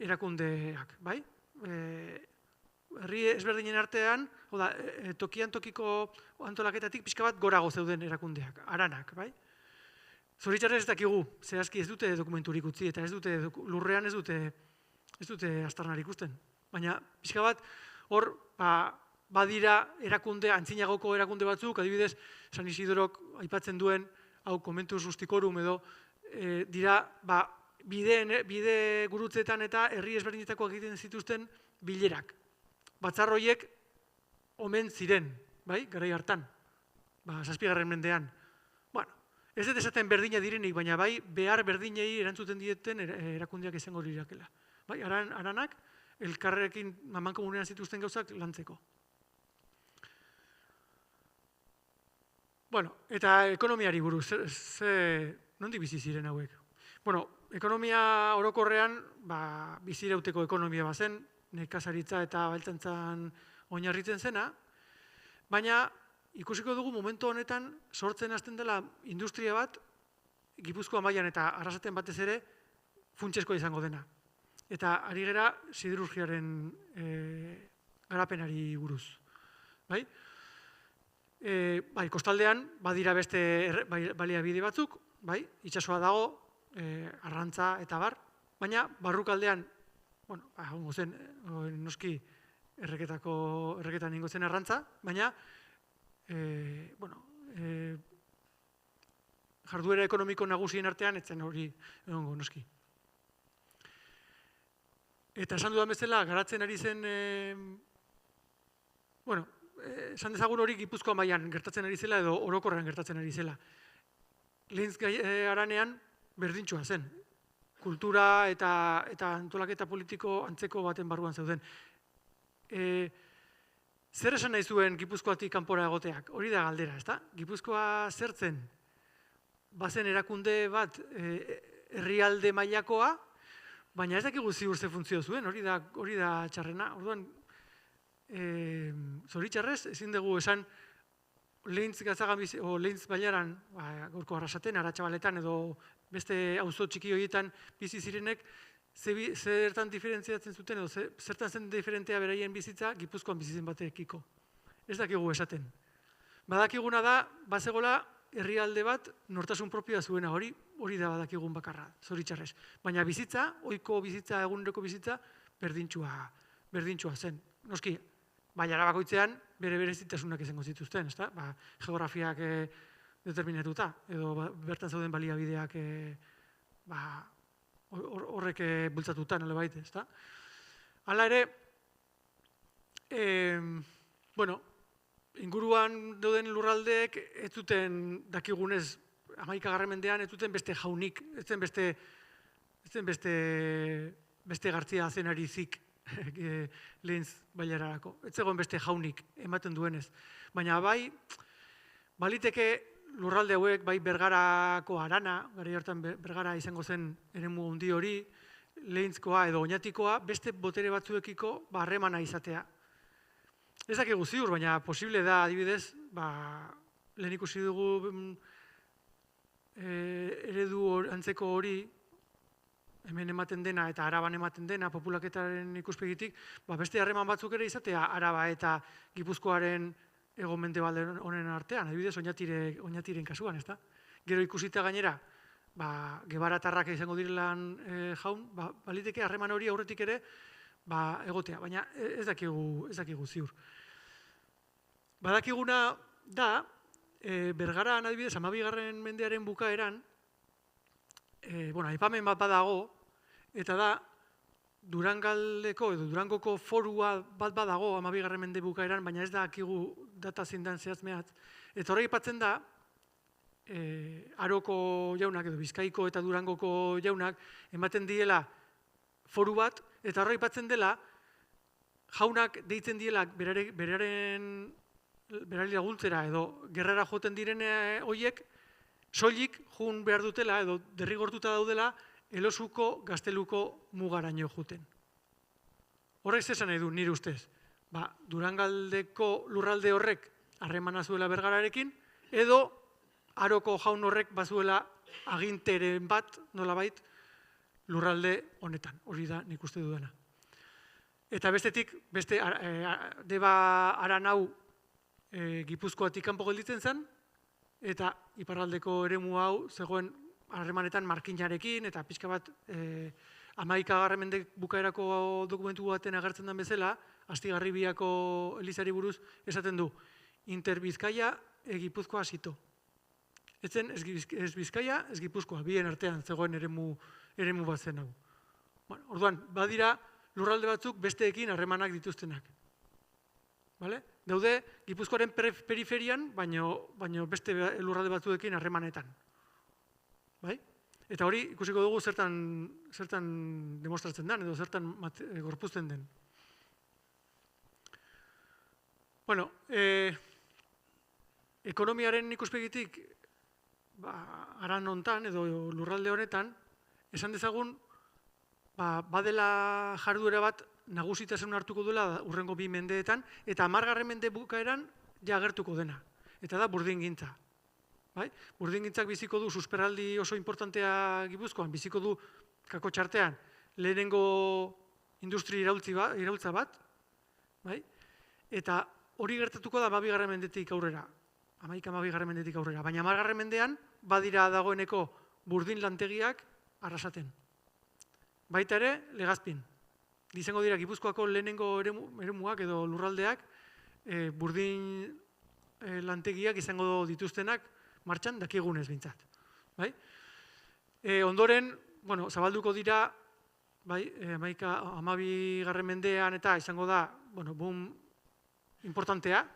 erakundeak, bai? Herri ezberdinen artean, tokian tokiko antolaketatik pixka bat gorago zeuden erakundeak, haranak, bai? Zoritxarrez ez dakigu, zehazki ez dute dokumenturik utzi, eta ez dute lurrean ez dute aztarnarik ikusten. Baina pixka bat hor badira erakunde, antzinagoko erakunde batzuk, adibidez San Isidorok aipatzen duen, hau Conventus Rustikorum edo, dira bide gurutzetan eta herri ezberdinetakoak egiten zituzten bilerak. Batzar horiek omen ziren, bai, garai hartan, 7. mendean. Ez dut esaten berdina direnik, baina bai behar berdinei erantzuten dieten erakundeak izango lirakela. Bai, haranak elkarrekin mankomunean zituzten gauzak lantzeko. Eta ekonomiari buruz, nondik bizi ziren hauek? Ekonomia orokorrean bizirauteko ekonomia bazen, nekazaritza eta abaltzantzan oinarritzen zena, baina ikusiko dugu momentu honetan sortzen hasten dela industria bat, Gipuzkoa mailan eta Arrasaten batez ere funtsezkoa izango dena. Eta ari gera siderurgiaren garapenari buruz. Kostaldean badira beste baliabide batzuk, itsasoa dago, arrantza eta bar, baina barrukaldean zen, noski erreketan ingo zen arrantza, baina jarduera ekonomiko nagusien artean etzen hori egongo noski. Eta esan dudan bezala, garatzen ari zen, esan dezagun hori Gipuzkoa mailan gertatzen ari zela edo orokorrean gertatzen ari zela. Lehintz haranean berdintxoa zen. Kultura eta antolaketa politiko antzeko baten barruan zeuden. Zer esan nahi zuen Gipuzkoatik kanpora egoteak? Hori da galdera, ezta? Gipuzkoa zertzen bazen erakunde bat herrialde mailakoa, baina ez dakigu ziur ze funtzio zuen, hori da txarrena. Orduan, zoritxarrez, ezin dugu esan Lehintz Gatzagan o Lehintz Bailaran, gaurko Arrasaten, Aratxabaletan edo beste auzo txiki horietan bizi zirenek zertan diferentziatzen zuten edo zertan zen diferentea beraien bizitza Gipuzkoan bizitzen batekiko. Ez dakigu esaten. Badakiguna da, bazegola herrialde bat nortasun propioa zuena hori da badakigun bakarra, zoritxarrez. Baina bizitza, ohiko bizitza, eguneroko bizitza, berdintxua zen. Noski, bailara bakoitzean bere berezitasunak izango zituzten, ezta? Geografiak determinatuta, edo bertan zauden baliabideak horrek bultzatuta, nole baite, ezta? Hala ere, inguruan dauden lurraldeek ez zuten dakigunez 11. mendean ez zuten beste jaunik, ez zen beste Gartzia zenarizik Lehintz Bailararako. Ez zegoen beste jaunik ematen duenez. Baina baliteke lurralde hauek, Bergarako harana, garai hartan Bergara izango zen eremu handi hori, Lehintzkoa edo Oñatikoa, beste botere batzuekiko harremana izatea. Ez dakigu ziur, baina posible da, adibidez, lehen ikusi dugu eredu antzeko hori hemen ematen dena eta Araban ematen dena populaketaren ikuspegitik, beste harreman batzuk ere izatea Araba eta Gipuzkoaren hego-mendebalde honen artean, adibidez Oñatiren kasuan, ezta? Gero ikusita gainera, gebaratarrak izango direlan jaun, baliteke harreman hori aurretik ere egotea, baina ez dakigu ziur. Badakiguna da, Bergaran adibidez, 12. mendearen bukaeran, aipamen bat badago, eta da, Durangoko forua bat badago 12. mende bukaeran, baina ez dakigu data zindan zehaz mehatz. Eta horrek aipatzen da, Aroko jaunak edo Bizkaiko eta Durangoko jaunak ematen diela foru bat, eta horrek aipatzen dela, jaunak deitzen diela berari laguntzera edo gerrara joten diren horiek, soilik jun behar dutela edo derrigortuta daudela Elosuko Gazteluko mugaraino juten. Horrek zesan nahi du, nire ustez. Durangaldeko lurralde horrek harremana zuela Bergararekin, edo Aroko jaun horrek bazuela aginteren bat, nolabait, lurralde honetan. Hori da nik uste dudana. Eta bestetik, Deba Aranau Gipuzkoatik kanpo gelditzen zen, eta iparraldeko eremu hau zegoen harremanetan Markinarekin, eta pixka bat 11. mende bukaerako dokumentu baten agertzen den bezala, Astigarribiako elizari buruz esaten du, Inter Bizkaia Gipuzkoa sito. Etzen ez Bizkaia, ez Gipuzkoa, bien artean zegoen eremu bat zen hau. Orduan, badira lurralde batzuk besteekin harremanak dituztenak. Daude Gipuzkoaren periferian, baino beste lurralde batzuekin harremanetan. Eta hori ikusiko dugu zertan demostratzen den, edo zertan gorpuzten den. Ekonomiaren ikuspegitik, haran hontan edo lurralde honetan, esan dezagun, badela jarduera bat nagusitasun hartuko duela urrengo 2 mendeetan, eta 10. mende bukaeran ja agertuko dena. Eta da burdingintza. Burdingintzak biziko du susperraldi oso importantea Gipuzkoan, biziko du Kakotxartean lehenengo industri iraultza bat, eta hori gertatuko da 12. mendetik aurrera, 12. mendetik aurrera, baina 10. mendean badira dagoeneko burdin lantegiak Arrasaten. Baita ere, Legazpin. Izango dira Gipuzkoako lehenengo eremuak edo lurraldeak burdin lantegiak izango dituztenak martxan dakigunez bintzat. Ondoren, zabalduko dira 12. mendean eta izango da boom importantea.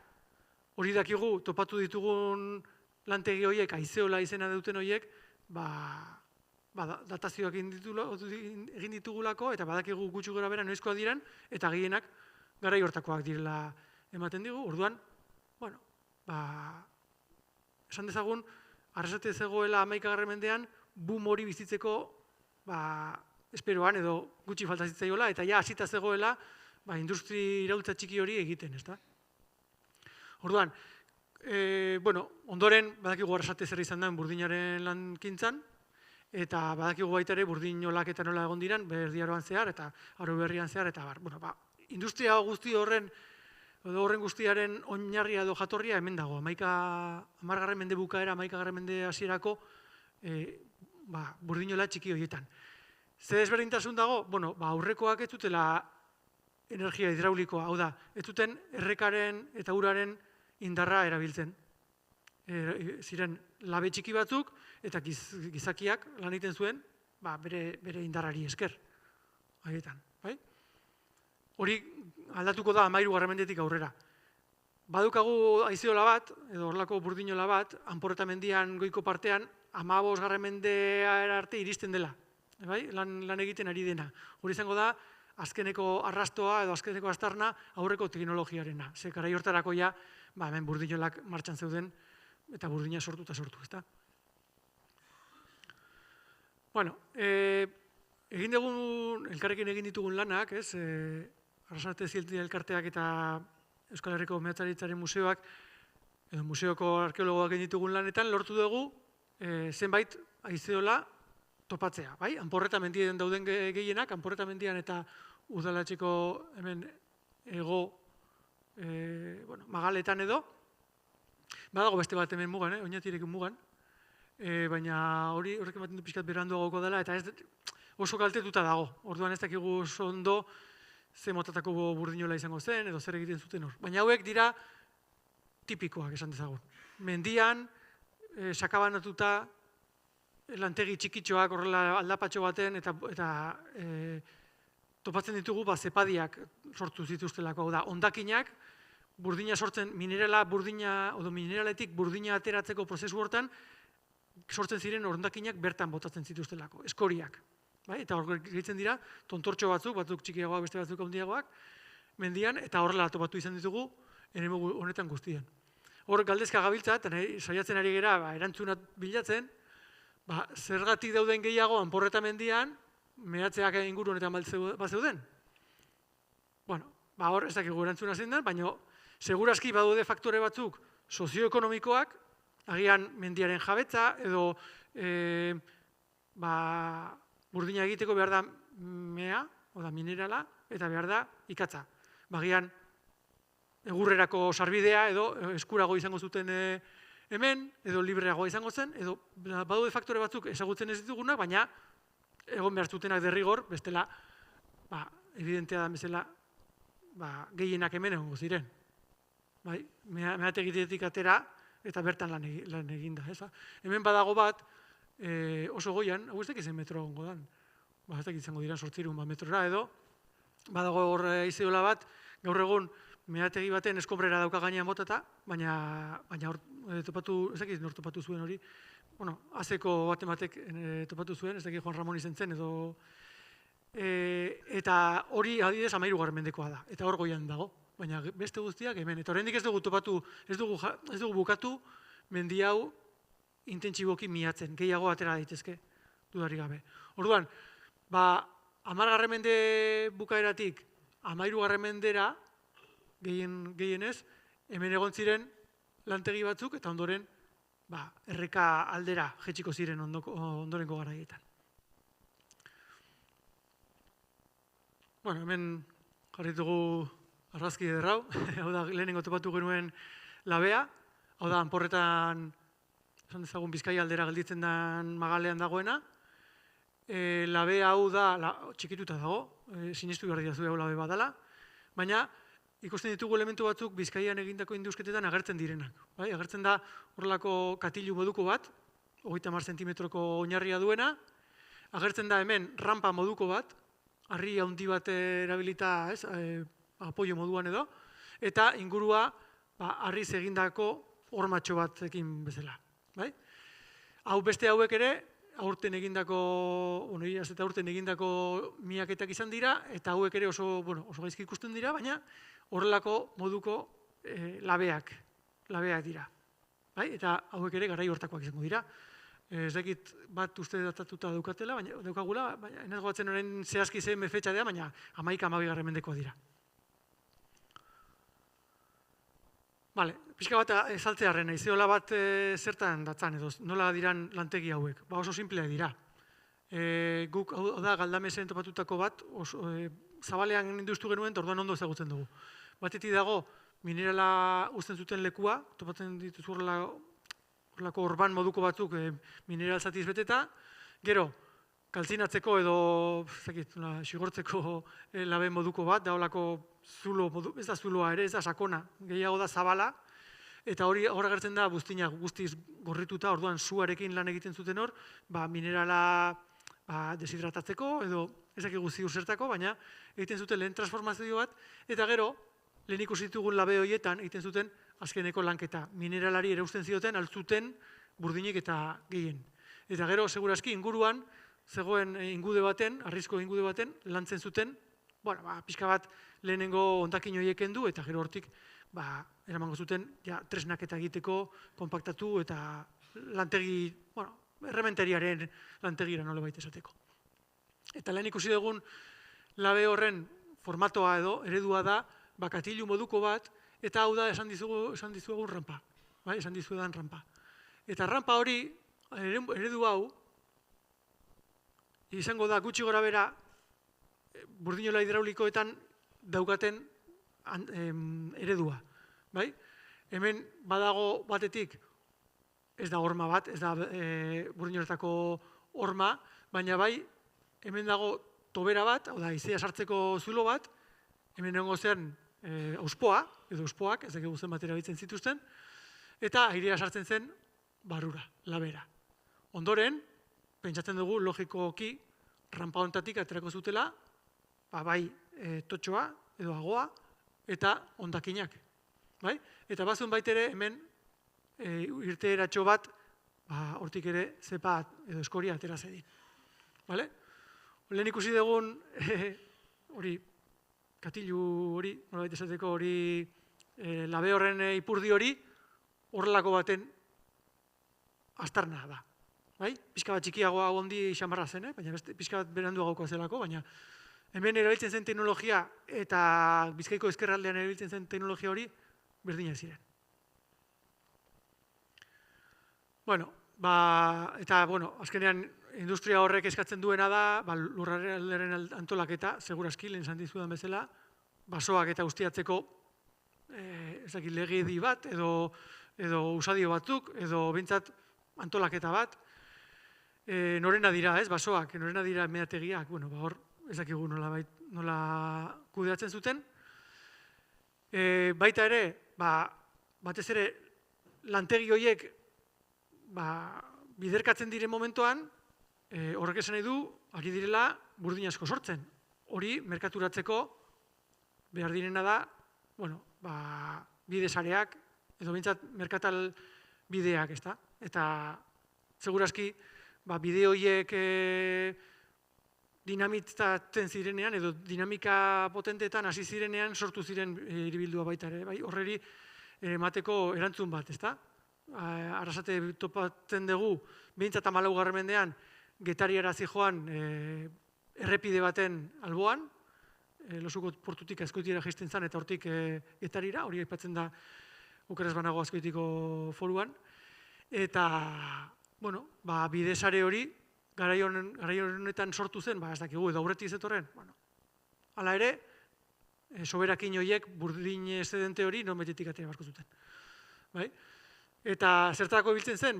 Hori dakigu topatu ditugun lantegi horiek, Aizeola izena duten horiek, datazioak egin ditugulako, eta badakigu gutxi gora bera noizkoak diren, eta gehienak garai hortakoak direla ematen digu. Orduan, esan dezagun, Arrasate zegoela 11. mendean, boom hori bizitzeko esperoan edo gutxi falta zitzaiola, eta ja hasita zegoela industri iraultza txiki hori egiten, ezta? Orduan, ondoren badakigu Arrasate zer izan den burdinaren lankintzan, eta badakigu baita ere burdinolak eta nola egon diren, Berdiaroan zehar eta Aro Berrian zehar, eta industria guzti horren guztiaren oinarria edo jatorria hemen dago, 10. mende bukaera, 11. mende hasierako burdinola txiki horietan. Zer ezberdintasun dago? Aurrekoak ez dutela energia hidraulikoa, hau da, ez duten errekaren eta uraren indarra erabiltzen. Ziren labe txiki batzuk eta gizakiak lan egiten zuen bere indarrari esker. Hori aldatuko da 13. mendetik aurrera. Badukagu Aizeola bat, edo horlako burdinola bat, Anporreta mendian goiko partean, 15. mendea arte iristen dela. Lan egiten ari dena. Hori izango da, azkeneko arrastoa edo azkeneko astarna aurreko teknologiarena. Ze garai hortarako ja, hemen burdinolak martxan zeuden, eta burdina sortu eta sortu, ezta? Elkarrekin egin ditugun lanak, Arrasate Zieltzi elkarteak eta Euskal Herriko Meatzaritzaren museoak, edo museoko arkeologoak egin ditugun lanetan, lortu dugu zenbait Aizeola topatzea, bai? Anporreta mendien dauden gehienak, Anporreta mendian eta udalatxeko hemen ego magaletan edo, badago beste bat hemen mugan, Oñatirekin mugan, baina horrek ematen du pixkat beranduagoko dela, eta oso kaltetuta dago. Orduan ez dakigu oso ondo ze motatako burdinola izango zen, edo zer egiten zuten hor. Baina hauek dira tipikoak esan dezagun. Mendian, sakabanatuta, lantegi txikitxoak horrela aldapatxo baten, eta topatzen ditugu zepadiak sortu zituztelako. Da, ondakinak, burdina sortzen, mineraletik burdina ateratzeko prozesu hortan, sortzen ziren ondakinak bertan botatzen zituztelako, eskoriak. Eta hor gehitzen dira, tontortxo batzuk txikiagoak, beste batzuk handiagoak, mendian, eta horrela topatu izan ditugu, eremu honetan guztien. Hor galdezka gabiltza, eta saiatzen ari gera, erantzunat bilatzen, zergatik dauden gehiago Anporreta mendian, mehatzeak inguru honetan bazeuden. Hor ez dakigu erantzuna zein den, baina segurazki badaude faktore batzuk sozioekonomikoak, agian mendiaren jabetza, edo burdina egiteko behar da mea, oda minerala, eta behar da ikatza. Agian egurrerako sarbidea, edo eskurago izango zuten hemen, edo libreagoa izango zen, edo badaude faktore batzuk ezagutzen ez ditugunak, baina egon behar zutenak derrigor, bestela, evidentea da bezala, gehienak hemen egongo ziren. Meategitetik atera, eta bertan lan eginda. Hemen badago bat, oso goian, hau ez dakit zen metro egongo dan, ez dakit izango diran 800 metrora edo, badago hor izeola bat, gaur egun meategi baten eskonbrera dauka gainean botata, baina hor topatu, ez dakit nor topatu zuen hori, azeko batek topatu zuen, ez dakit Juan Ramon izen zen, edo, eta hori adidez 13. mendekoa da, eta hor goian dago, baina beste guztiak hemen, eta oraindik ez dugu topatu, ez dugu bukatu mendi hau intentsiboki miatzen, gehiago atera daitezke, dudarik gabe. Orduan, 10. mende bukaeratik 13. mendera, gehienez, hemen egon ziren lantegi batzuk, eta ondoren erreka aldera jetxiko ziren ondorengo garaietan. Hemen jarri dugu argazki ederrau, hau da lehenengo topatu genuen labea, hau da Anporretan, esan dezagun Bizkaia aldera gelditzen den magalean dagoena, labe hau da, txikituta dago, sinistu behar dira hau labe badala, baina ikusten ditugu elementu batzuk Bizkaian egindako indusketetan agertzen direnak. Agertzen da horrelako katilu moduko bat, 30 zentimetroko oinarria duena, agertzen da hemen rampa moduko bat, harri handi bat erabilita, apoio moduan edo, eta ingurua harriz egindako hormatxo batekin bezala. Hau beste hauek ere, aurten egindako miaketak izan dira, eta hauek ere oso gaizki ikusten dira, baina horrelako moduko labeak dira. Eta hauek ere garai hortakoak izango dira. Ez dakit bat uste datatuta daukatela, baina daukagula, baina ez goatzen orain zehazki zen fetxa dira, baina 11-12 mendekoa dira. Pixka bat saltzearren, izeola bat zertan datzan edo, nola diran lantegi hauek. Oso simpleak dira. Guk, hau da, Galdamesen topatutako bat, zabalean induztu genuen, orduan ondo ezagutzen dugu. Batetik dago, minerala uzten zuten lekua, topatzen dituzu horrelako orban moduko batzuk mineral zatiz beteta, gero, kaltzinatzeko edo xigortzeko labe moduko bat, da horrelako zulo, ez da zuloa ere, ez da sakona, gehiago da zabala, eta hori agertzen da buztinak guztiz gorrituta, orduan suarekin lan egiten zuten hor, minerala deshidratatzeko edo ezak guzti zertako, baina egiten zuten lehen transformazio bat, eta gero, lehen ikusi ditugun labe horietan egiten zuten azkeneko lanketa. Mineralari ere usten zioten, altzuten burdinik eta gehien. Eta gero, segurazki, inguruan, zegoen ingude baten, arrizko ingude baten, lantzen zuten, pixka bat lehenengo ondakin horiek kendu, eta gero hortik, eramango zuten, tresnak eta egiteko, konpaktatu, eta lantegi, errementeriaren lantegira nola baita esateko. Eta lehen ikusi dugun labe horren formatoa edo, eredua da, katilu moduko bat, eta hau da esan dizuegun rampa. Esan dizuedan rampa. Eta rampa hori, eredu hau, izango da gutxi gora bera burdinola hidraulikoetan daukaten eredua. Bai? Hemen badago batetik, ez da horma bat, ez da burdinoletako horma, baina bai, hemen dago tobera bat, hau da, izea sartzeko zulo bat, hemen egongo zen auspoa, edo auspoak, ez dakigu zen batera bitzen zituzten, eta airea sartzen zen barrura, labera. Ondoren, pentsatzen dugu logikoki rampa honetatik aterako zutela, bai totxoa edo agoa eta hondakinak. Bai? Eta bazuen baitere hemen irteeratxo bat hortik ere zepa edo eskoria atera zedin. Vale? Lehen ikusi dugun hori katilu hori, nolabait esateko hori labe horren ipurdi hori horrelako baten aztarna da. Bai? Pixka bat txikiagoa ondi xamarra zen, baina pixka bat berandu gauko zelako, baina hemen erabiltzen zen teknologia eta Bizkaiko ezkerraldean erabiltzen zen teknologia hori berdina ziren. Bueno, eta azkenean industria horrek eskatzen duena da lurraldearen antolaketa, segurazki, lehen esan dizudan bezala, basoak eta ustiatzeko legedi bat, edo usadio batzuk, edo bintzat antolaketa bat, norena dira, basoak, norena dira meategiak, hor ez dakigu nola kudeatzen zuten. Baita ere, batez ere, lantegi horiek biderkatzen diren momentuan, horrek esan nahi du, ari direla burdin asko sortzen. Hori, merkaturatzeko behar direna da, bide sareak, edo bintzat merkatal bideak, ezta? Eta, segurazki, bide horiek dinamitatzen zirenean, edo dinamika potenteetan hasi zirenean sortu ziren hiribildua baita ere. Horreri emateko erantzun bat, ezta? Arrasate topatzen dugu, 2014 mendean, Getariara zijoan errepide baten alboan, Losuko portutik Azkoitiara jaisten zen, eta hortik Getarira, hori aipatzen da okeraz banago Azkoitiko foruan. Eta, bidesare hori, garai honetan sortu zen, ez dakigu, edo aurretik zetorren. Hala ere, soberakin horiek burdin excedente hori non betetik atera barko zuten. Eta zertarako biltzen zen?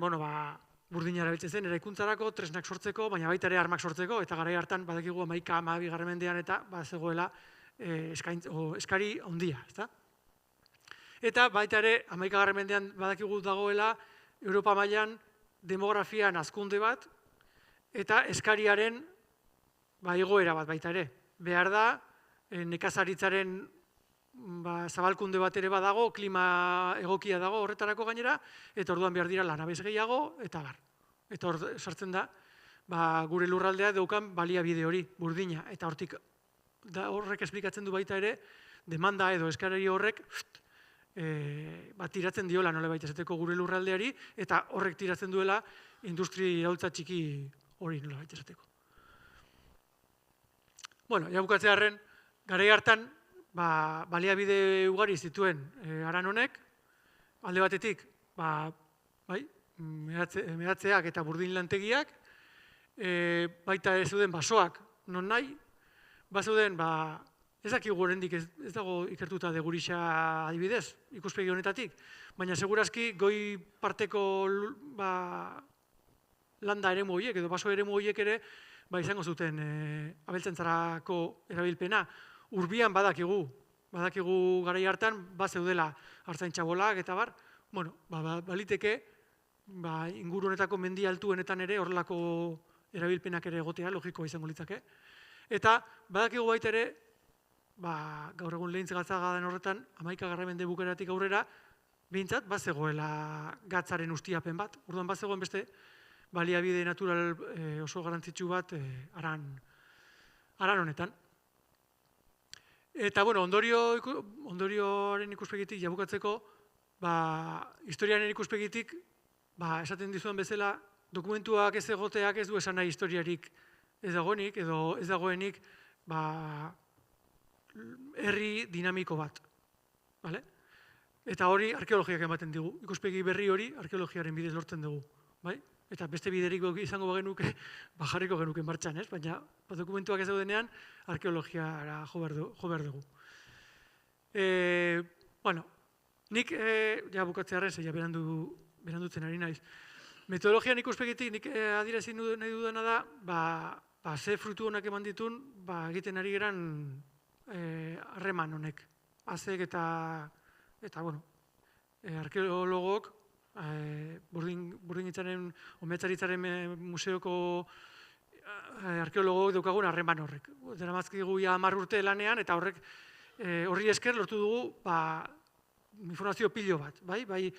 Burdina erabiltzen zen, eraikuntzarako, tresnak sortzeko, baina baita ere armak sortzeko, eta garai hartan badakigu 11-12 mendean eta zegoela eskari handia, ezta? Eta baita ere 11 mendean badakigu dagoela Europa mailan demografian hazkunde bat, eta eskariaren igoera bat baita ere. Behar da, nekazaritzaren zabalkunde bat ere badago, klima egokia dago horretarako gainera, eta orduan behar dira lanabez gehiago, eta bar. Eta hor sartzen da, gure lurraldea daukan baliabide hori, burdina, eta horrek esplikatzen du baita ere, demanda edo eskari horrek tiratzen diola nola baita esateko gure lurraldeari, eta horrek tiratzen duela industri iraultza txiki hori nola baita esateko. Ja bukatzearren, garai hartan, baliabide ugari zituen haran honek, alde batetik, mehatzeak eta burdin lantegiak, baita ez zeuden basoak non nahi, bazeuden, ez dakigu oraindik ez dago ikertuta degurisa adibidez, ikuspegi honetatik, baina segurazki goi parteko landa eremu horiek edo baso eremu horiek ere izango zuten abeltzaintzarako erabilpena. Urbian badakigu garai hartan, zeudela artzaintzabolak eta bar, baliteke inguru honetako mendi altuenetan ere horrelako erabilpenak ere egotea, logikoa izango litzake. Eta badakigu baita ere, gaur egun lehintz gatzaga den horretan, 11 mende bukeratik aurrera, behintzat, bazegoela gatzaren ustiapen bat. Orduan bazegoen beste baliabide natural oso garrantzitsu bat haran honetan. Eta, ondorioaren ikuspegitik jabukatzeko, historiaren ikuspegitik, esaten dizuan bezala, dokumentuak ez egoteak ez du esan nahi historiarik ez dagoenik, edo ez dagoenik herri dinamiko bat. Eta hori arkeologiak ematen digu. Ikuspegi berri hori arkeologiaren bidez lortzen dugu. eta beste biderik izango bagenuke, jarriko genuke martxan, ez? Baina dokumentuak ez daudenean, arkeologiara jo behar dugu. Bueno, nik, ja bukatzearen, zeia berandutzen ari naiz. Metodologian ikuspegitik nik adierazi nahi dudana da, ze frutu honak eman ditun, egiten ari geran harreman honek. Azek eta bueno, arkeologok, Burdingintzaren, Omeatzaritzaren museoko arkeologok daukagun harreman horrek. Daramazkigu 10 urte lanean, eta horri esker lortu dugu informazio pilo bat, bai,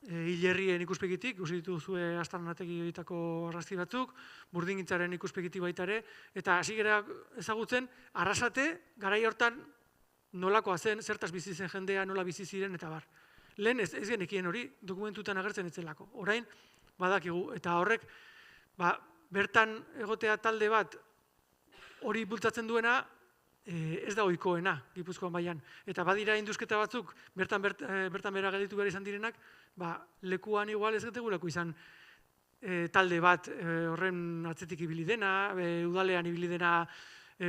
hilerrien ikuspegitik, ikusi dituzue Aztarnategi egitako argazki batzuk, Burdingintzaren ikuspegitik baita ere, eta hasi gara ezagutzen, Arrasate, garai hortan nolakoa zen, zertaz bizi zen jendea, nola bizi ziren, eta bar. Lehen ez genekien hori dokumentutan agertzen etzelako. Orain, badakigu, eta horrek, bertan egotea talde bat hori bultzatzen duena, ez da ohikoena Gipuzkoan baian. Eta badira induzketa batzuk, bertan bera gelditu behar izan direnak, lekuan igual ez getegulako izan talde bat horren atzetik ibili dena, udalean ibili dena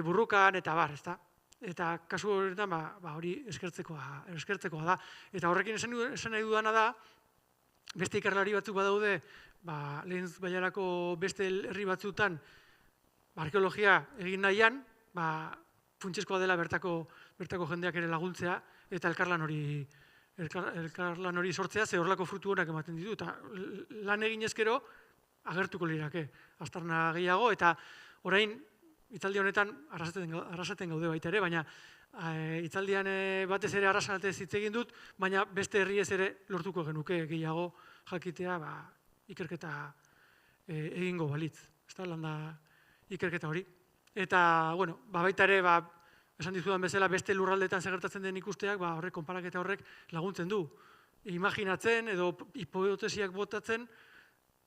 burrukan, eta bar, ezta? Eta kasu horretan hori eskertzekoa da. Eta horrekin esan nahi dudana da, beste ikerlari batzuk badaude, lehen baiarako beste herri batzutan arkeologia egin nahian, funtsezkoa dela bertako jendeak ere laguntzea, eta elkarlan hori sortzea, ze horrelako frutu honak ematen ditu. Eta lan egin ezkero, agertuko lirake, aztarna gehiago, eta orain, hitzaldi honetan Arrasaten gaude baita ere, baina hitzaldian batez ere Arrasatez hitz egin dut, baina beste herriez ere lortuko genuke gehiago jakitea ikerketa egingo balitz. Ez da, landa ikerketa hori. Eta, bueno, baita ere, esan dizudan bezala, beste lurraldetan segertatzen den ikusteak, horrek, konparaketa horrek laguntzen du. Imaginatzen edo hipotesiak botatzen,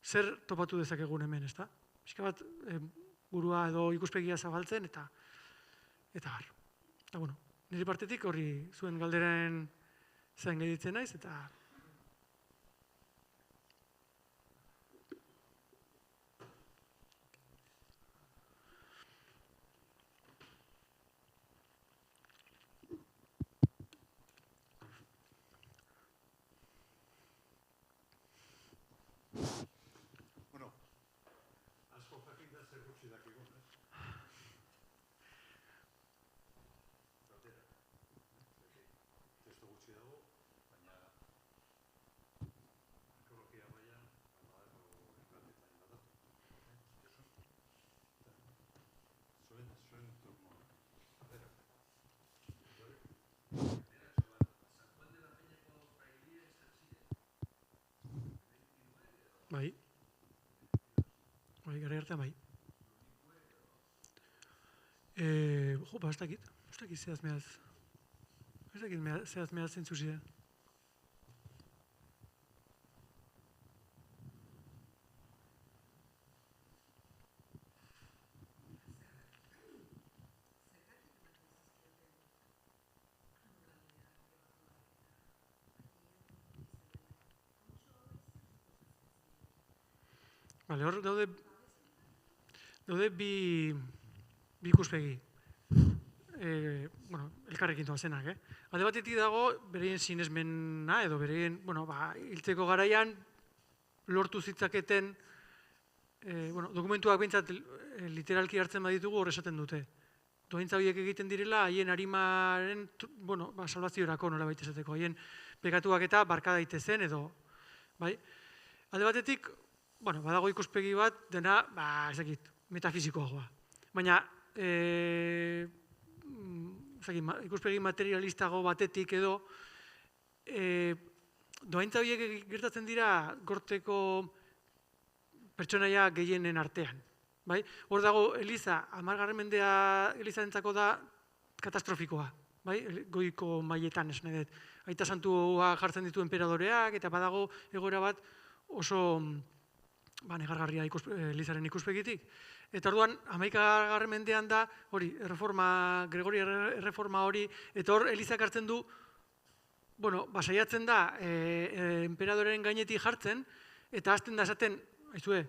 zer topatu dezakegun hemen, ez da? Pixka bat, burua edo ikuspegia zabaltzen, eta bar. Eta, bueno, nire partetik horri zuen galderen zain gelditzen naiz, eta... Bueno, asko jakin da zer gutxi dakigun, Galdera. Testo gutxi dago, baina arkeologia mailan badako ikasketan bada. Zuen turno. Galdera. Bai, gara hartan bai. Ez dakit zehaz mehaz. Ez dakit zehaz mehaz zentzu ziren. Hor daude bi ikuspegi, elkarrekin doazenak. Alde batetik dago, bereien sinesmena edo bereien, hiltzeko garaian lortu zitzaketen, dokumentuak behintzat literalki hartzen baditugu hor esaten dute. Dohaintza horiek egiten direla, haien arimaren, salvaziorako nola baita esateko, haien pekatuak eta barka daitezen edo, bai? Alde batetik, badago ikuspegi bat, dena, metafizikoagoa. Baina, ikuspegi materialistago batetik edo, dohaintza horiek gertatzen dira gorteko pertsonaia gehienen artean. Hor dago, Eliza, 10. mendea Elizarentzako da katastrofikoa, goiko mailetan, esan edet. Aita santua jartzen ditu enperadoreak, eta badago egoera bat oso negargarria Elizaren ikuspegitik. Eta orduan, 11. mendean da, hori, Gregori erreforma hori, eta hor Elizak hartzen du, saiatzen da, enperadoren gainetik jartzen, eta hasten da esaten, aizue,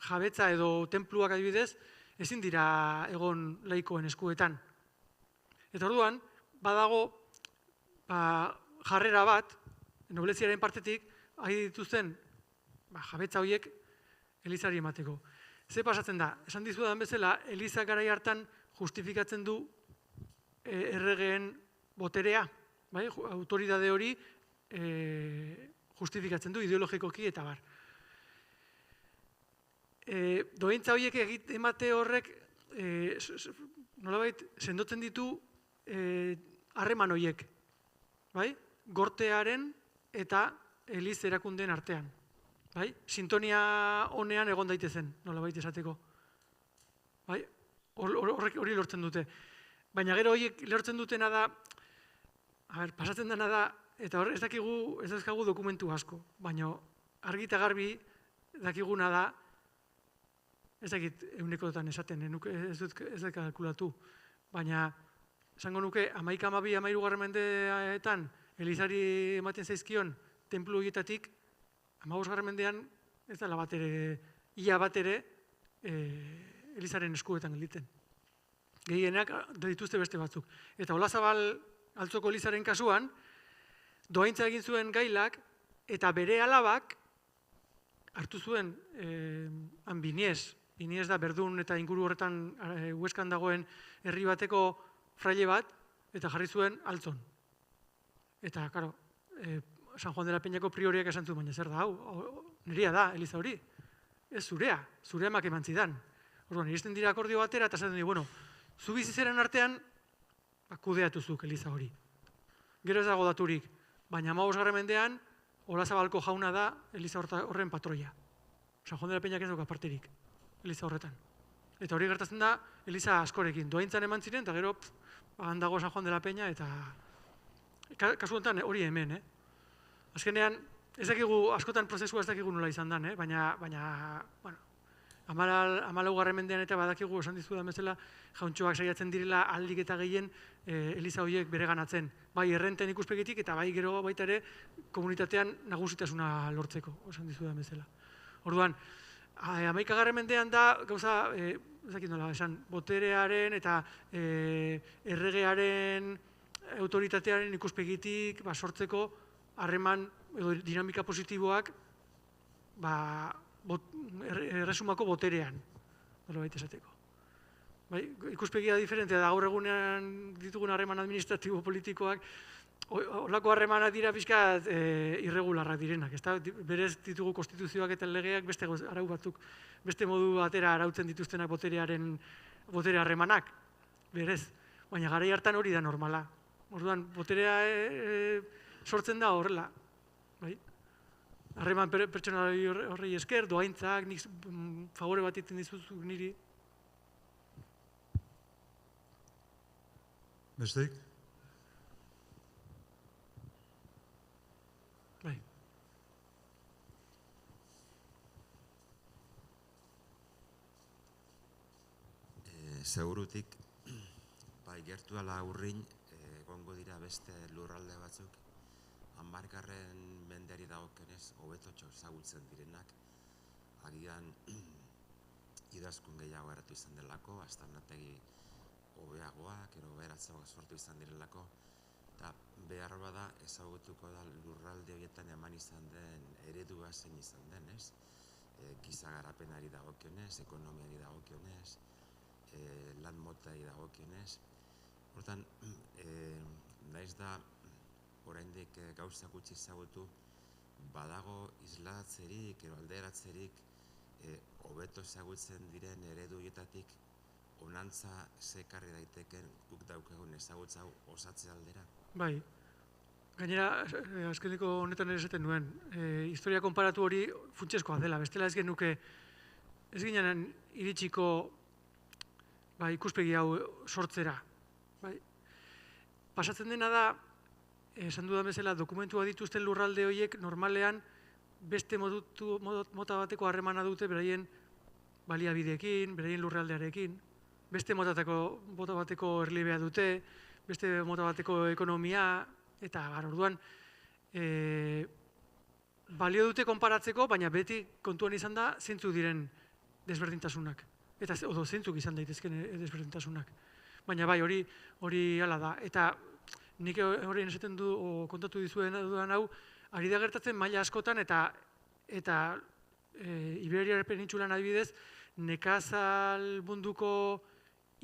jabetza edo tenpluak adibidez, ezin dira egon laikoen eskuetan. Eta orduan, badago jarrera bat, nobleziaren partetik, ari dituzten jabetza horiek elizari emateko. Ze pasatzen da? Esan dizudan bezala, eliza garai hartan justifikatzen du erregeen boterea, autoridade hori justifikatzen du ideologikoki eta bar. Dohaintza horiek emate horrek nolabait sendotzen ditu harreman horiek, gortearen eta eliz erakundeen artean. Sintonia honean egon daitezen, nolabait esateko. Hori lortzen dute. Baina gero horiek lortzen dutena da, pasatzen dena da, eta hor ez dauzkagu dokumentu asko, baina argi eta garbi dakiguna da, ez dakit eunekotan esaten, ez dut kalkulatu, baina esango nuke 11-12 mendeetan elizari ematen zaizkion tenplu horietatik 15 mendean ez dela bat ere, ia bat ere elizaren eskuetan gelditzen. Gehienak dituzte beste batzuk. Eta Olazabal Altzoko elizaren kasuan, dohaintza egin zuen gailak eta bere alabak hartu zuen Biniez. Biniez da Berdun eta inguru horretan Hueskan dagoen herri bateko fraile bat eta jarri zuen Altzon. Eta, karo, San Juan de la Peñako prioriak esan zuen, baina zer da, nirea da, eliza hori. Ez zurea, zurea emak eman zidan. Orduan, iristen dira akordio batera eta esaten di, bueno, zu bizizaren artean, kudeatu zuk eliza hori. Gero ez dago daturik, baina 15 mendean, Olazabalko jauna da eliza horren patroia. San Juan de la Peñak ez dauka parterik, eliza horretan. Eta hori gertatzen da, eliza askorekin. Dohaintzan eman ziren, eta gero, handago San Juan de la Peña, eta kasu honetan hori hemen, Azkenean, ez dakigu, askotan prozesua ez dakigu nola izan den, baina, bueno, 14. mendean eta badakigu esan dizudan bezala, jauntxoak saiatzen direla aldik eta gehien eliza horiek bereganatzen. Bai errenten ikuspegitik eta bai gero baita ere komunitatean nagusitasuna lortzeko, esan dizudan bezala. Orduan, 11. mendean da, gauza, ez dakit nola, esan, boterearen eta erregearen autoritatearen ikuspegitik sortzeko harreman edo dinamika positiboak erresumako boterean, nola baita esateko. Ikuspegia diferentea da, gaur egunean ditugun harreman administratibo politikoak, holako harremanak dira pixkat irregularrak direnak. Berez ditugu konstituzioak eta legeak beste arau batzuk, beste modu batera arautzen dituztenak botere harremanak, berez. Baina garai hartan hori da normala. Orduan, boterea sortzen da horrela. Harreman pertsonali horrei esker, dohaintzak, nik favore bat egiten dizuzuk niri. Besteik? Bai. Segurutik, bai gertu ala urrin, egongo dira beste lurralde batzuk, 10. mendeari dagokionez, hobetotxo ezagutzen direnak, agian idazkun gehiago eratu izan delako, aztarnategi hobeagoak, ero beratzagoak sortu izan direlako, eta behar bada ezagutuko da lurralde horietan eman izan den eredua zein izan den, ez? Giza garapenari dagokionez, ekonomiari dagokionez, lan motari dagokionez. Hortan, naiz da, oraindik gauza gutxi ezagutu, badago isladatzerik, edo alderatzerik, hobeto ezagutzen diren eredu horietatik, onantza zekarri daiteken guk daukagun ezagutza osatze aldera. Bai, gainera, azkeneko honetan ere esaten nuen, historia konparatu hori funtsezkoa dela, bestela ez genuke, ez ginen iritsiko ikuspegi hau sortzera. Pasatzen dena da, esan dudan bezala, dokumentua dituzten lurralde horiek normalean beste mota bateko harremana dute beraien baliabideekin, beraien lurraldearekin, beste mota bateko erlibea dute, beste mota bateko ekonomia, eta orduan balio dute konparatzeko, baina beti kontuan izan da zeintzuk diren desberdintasunak. Eta zeintzuk izan daitezken desberdintasunak. Baina bai, hori hala da. Eta nik horien esaten du, kontatu dudan hau, ari da gertatzen maila askotan eta Iberiar penintsulan adibidez, nekazal munduko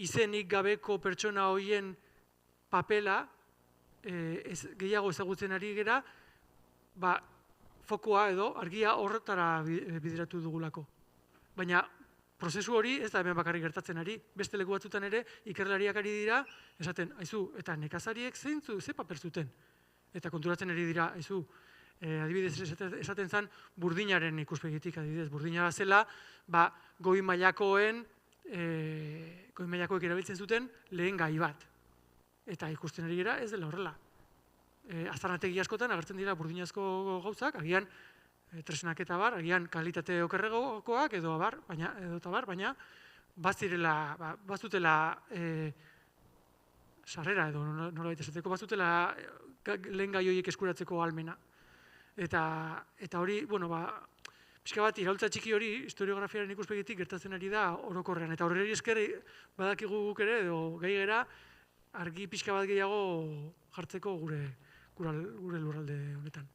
izenik gabeko pertsona horien papela gehiago ezagutzen ari gera, fokoa edo argia horretara bideratu dugulako. Baina prozesu hori ez da hemen bakarrik gertatzen ari, beste leku batzutan ere ikerlariak ari dira, esaten, aizu, eta nekazariek ze paper zuten. Eta konturatzen ari dira, aizu, adibidez esaten zen burdinaren ikuspegitik, adibidez, burdina zela, goi mailakoek erabiltzen zuten lehen gai bat. Eta ikusten ari gara ez dela horrela. Aztarnategi askotan agertzen dira burdinazko gauzak, agian tresnak eta bar, agian kalitate okerregokoak edo baina bazutela sarrera edo nolabait esateko, bazutela lehen gai horiek eskuratzeko ahalmena. Eta hori, pixka bat, iraultza txiki hori historiografiaren ikuspegitik gertatzen ari da orokorrean. Eta horreri esker badakigu guk ere edo gai gera argi pixka bat gehiago jartzeko gure lurralde honetan.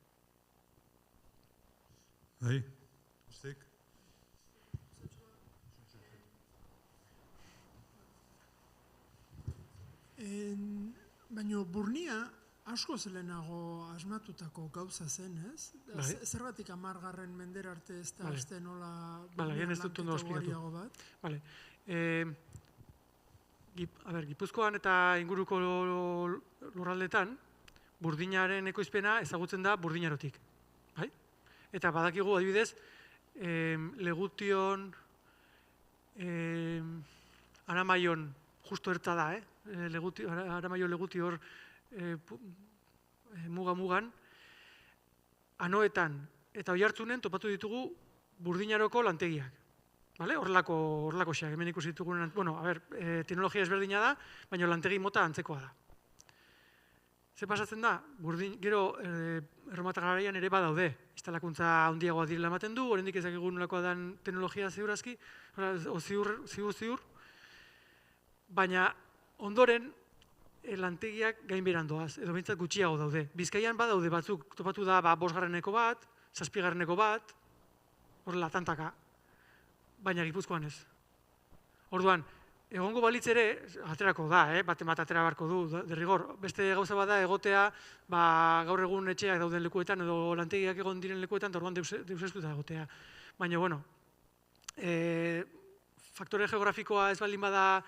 Bai, ustek? Baina burnia asko zelenago asmatutako gauza zen, ez? Zergatik 10. mendera arte ez da azte nola lanketa ugariago bat? Bale. Gipuzkoan eta inguruko lurraldetan, burdinaren ekoizpena ezagutzen da burdinarotik. Eta badakigu adibidez, Legution, Aramaion, justo ertza da, Aramaion Legutior mugan, Anoetan eta Oiartzunen topatu ditugu burdinaroko lantegiak. Horrelako xeak, hemen ikusi ditugunen, teknologia ezberdina da, baina lantegi mota antzekoa da. Ze pasatzen da, gero erromata garaian ere badaude, instalakuntza handiagoa direla ematen du, oraindik ez dakigu nolakoa den teknologia ziurazki, ziur, baina ondoren lantegiak gainbeheran doaz, edo behintzat gutxiago daude. Bizkaian badaude batzuk, topatu da 5. bat, 7. bat, horrela tantaka, baina Gipuzkoan ez. Orduan, egongo balitz ere, aterako da, bat atera beharko du, derrigor. Beste gauza bada egotea, gaur egun etxeak dauden lekuetan, edo lantegiak egon diren lekuetan, eta orduan deuseztuta egotea. Baina, faktore geografikoa ez baldin bada,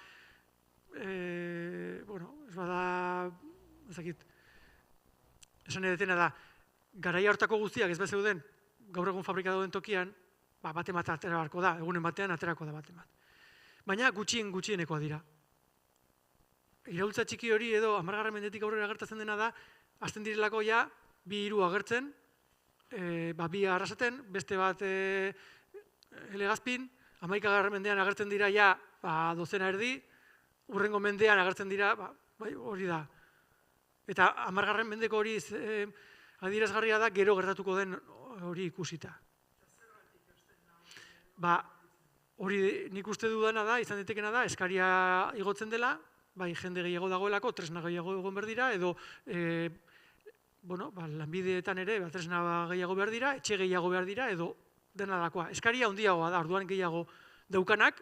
esan edetena da, garaia hortako guztiak ez zeuden gaur egun fabrika dauden tokian, baten bat atera beharko da, egunen batean aterako da baten bat. Baina gutxienekoa dira. Iraultza txiki hori edo 10. mendetik aurrera gertatzen dena da, azten direlako ja, 2-3 agertzen, 2 arrasaten, beste bat elegazpin, 11. mendean agertzen dira ja 12 erdi, urrengo mendean agertzen dira, hori da. Eta 10. mendeko hori adierazgarria da, gero gertatuko den hori ikusita. Hori nik uste dudana da, izan ditekena da, eskaria igotzen dela, bai jende gehiago dagoelako, tresna gehiago egon behar dira, edo lanbideetan ere tresna gehiago behar dira, etxe gehiago behar dira, edo dena dakoa. Eskaria handiagoa da, orduan gehiago daukanak,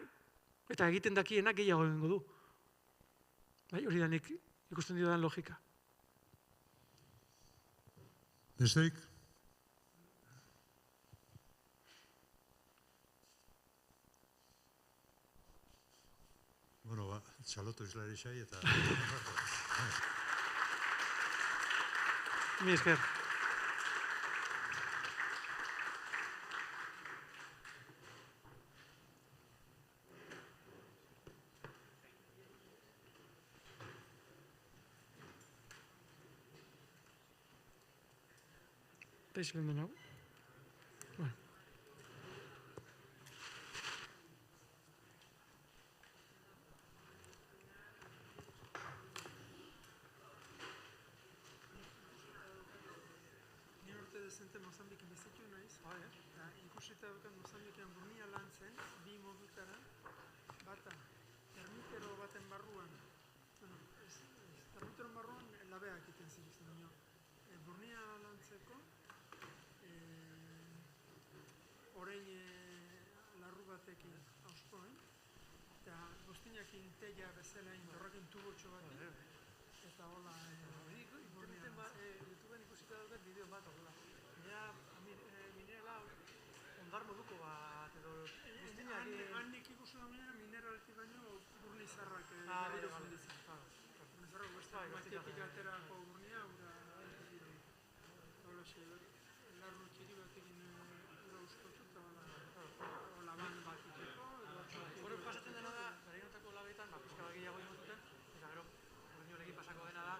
eta egiten dakienak gehiago egingo du. Hori da nik ikusten dudan logika. Besteik? Txalotu izlari xai eta... Mi esker. Eta izan den hau. adolescente Mozambikin bizitu naiz. Eta ikusita duken Mozambiken burnia lan zen, bi modutara, bata, termitero baten barruan, termitero barruan labeak egiten zituzten dio. Burnia lantzeko, orain larru batekin auskoen, eta guztinakin teia bezala indorrakin tubotxo bat, eta hola YouTubeen ikusita duket bideo bat horrela. Minerala ondar moduko bat edo guztinak... Handik ikusi da mineraletik baino burni zarrak berriro funditzen. Burni zarrak beste matetik aterako burnia, hola larru txiri batekin ura uskotu eta laban bat iteko. Horrek pasatzen dena da, garainotako labeetan, pizka bat gehiago ingo zuten, eta gero, burniolegi pasako dena da,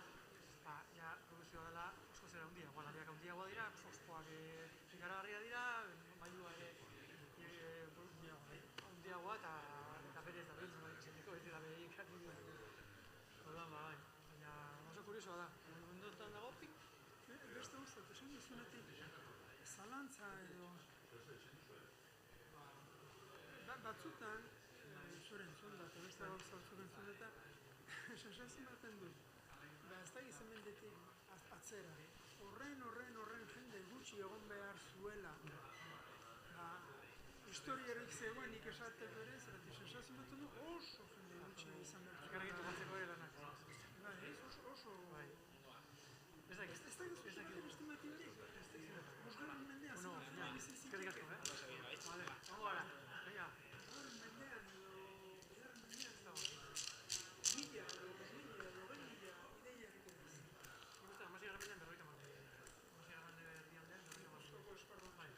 ja, produzioa dela osko zera handia, gualariak handiagoa dira, ospoak ikaragarria dira, mailua ere handiagoa eta berez da biltzen bat izateko, ez dira behik handia. Orduan, bai, baina oso kuriosoa da, munduetan dago pik. Beste guztat, esan duzunetik, zalantza edo batzutan, zure entzun da, eta beste gauza batzuk entzun eta, sensazio baten du. Ez da gizemendetik atzera. Horren jende gutxi egon behar zuela. Historiarik zegoen nik esateko ere, zerati sensazio baten du oso jende gutxi izan behar. Ikarregitu batzeko ere lanak. Oso... Ez da estimatik. Bosgarren mendean zen. Eskerrik asko, Vale, vamos gara. Venga. Bosgarren mendean edo... Mila, ideiarik ez. Amasi garren mendean berroita mar. Amasi garren erdialdean berroita mar. Oztoko esparruan. Bai.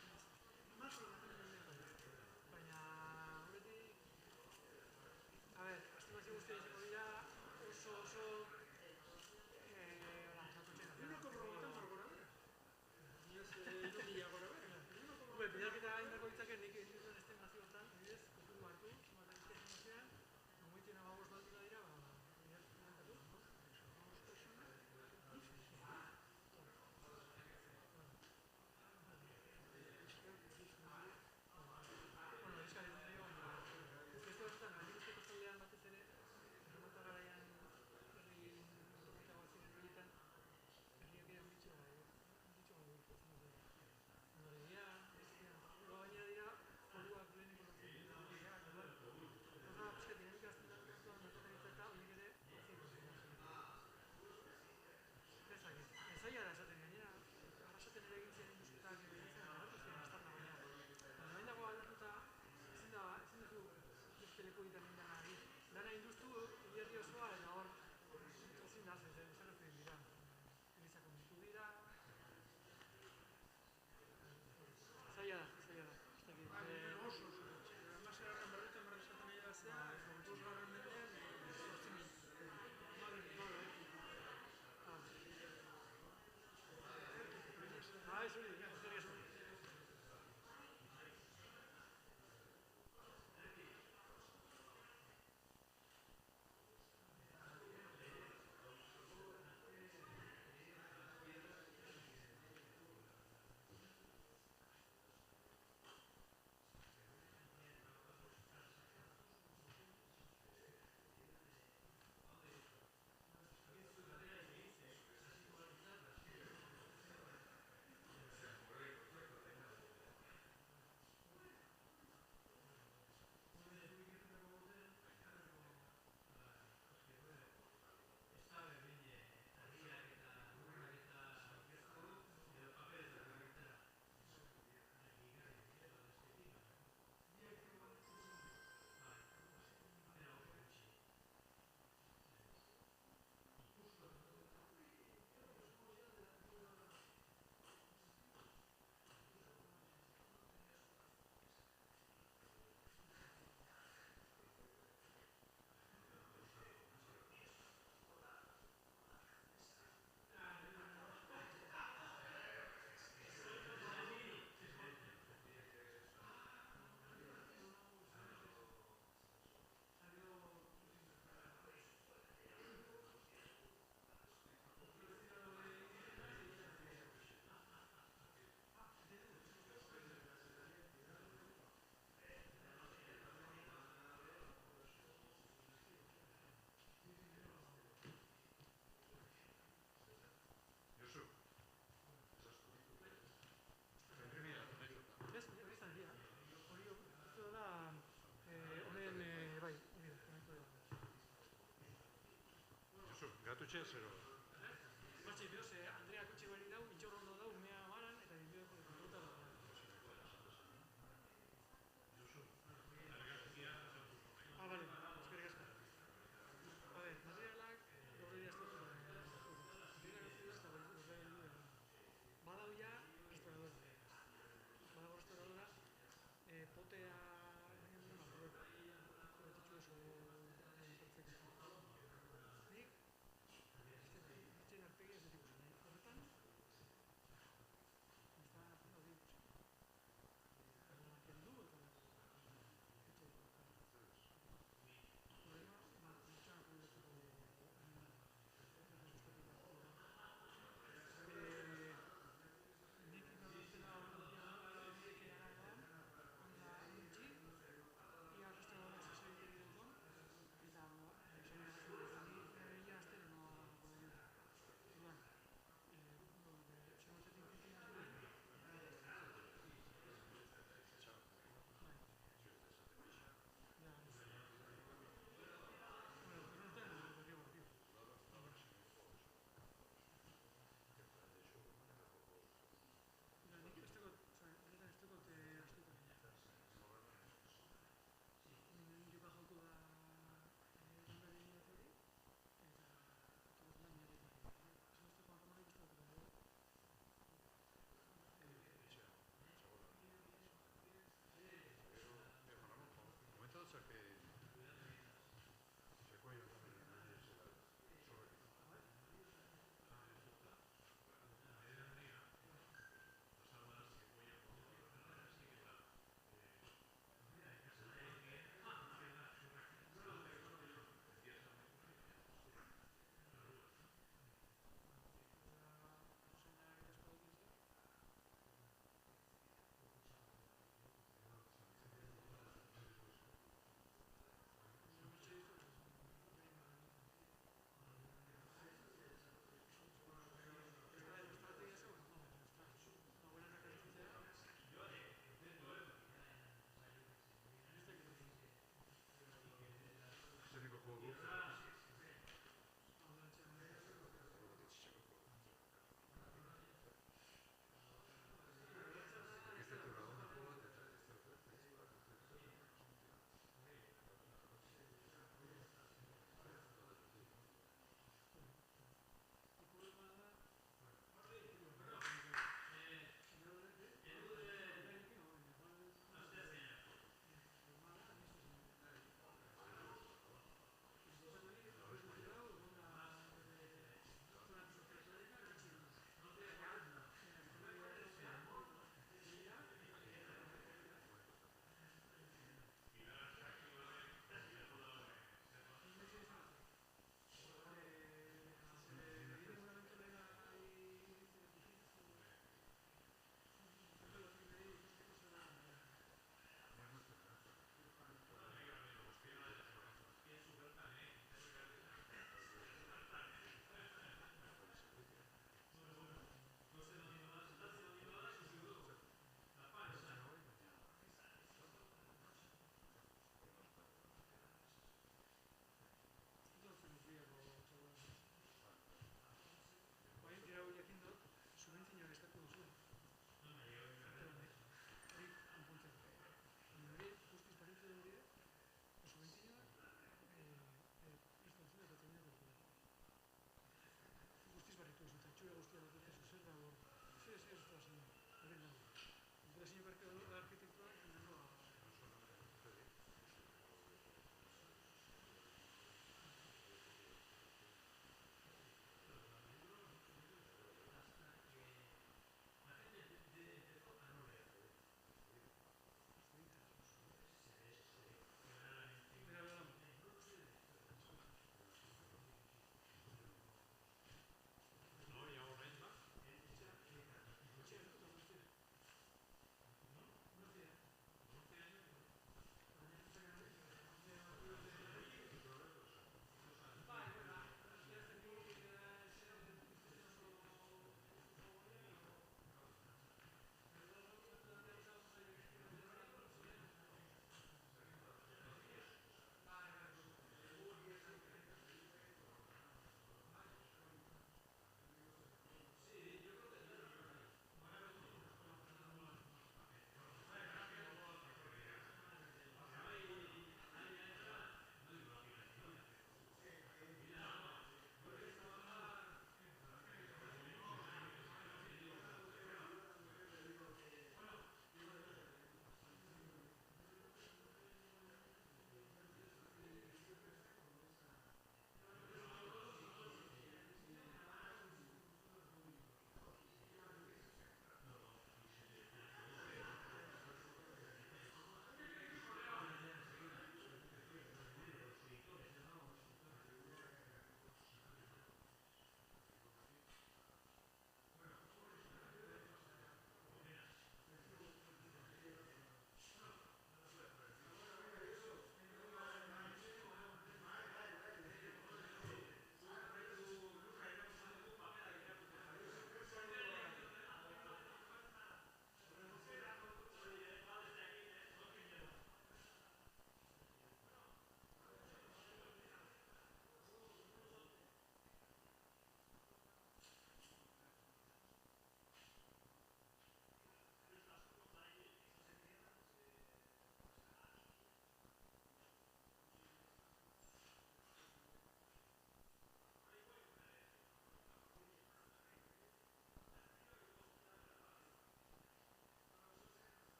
Amasi garren mendean. Baina, horretik... A ber, estimazio guztia izango dira oso... Unoko berroita mar gora bera. Inoz, mila gora bera. Bidalketa hartu txea, zero. Martxe, behoz, Andrea kutxe bari dau, intxorro ondo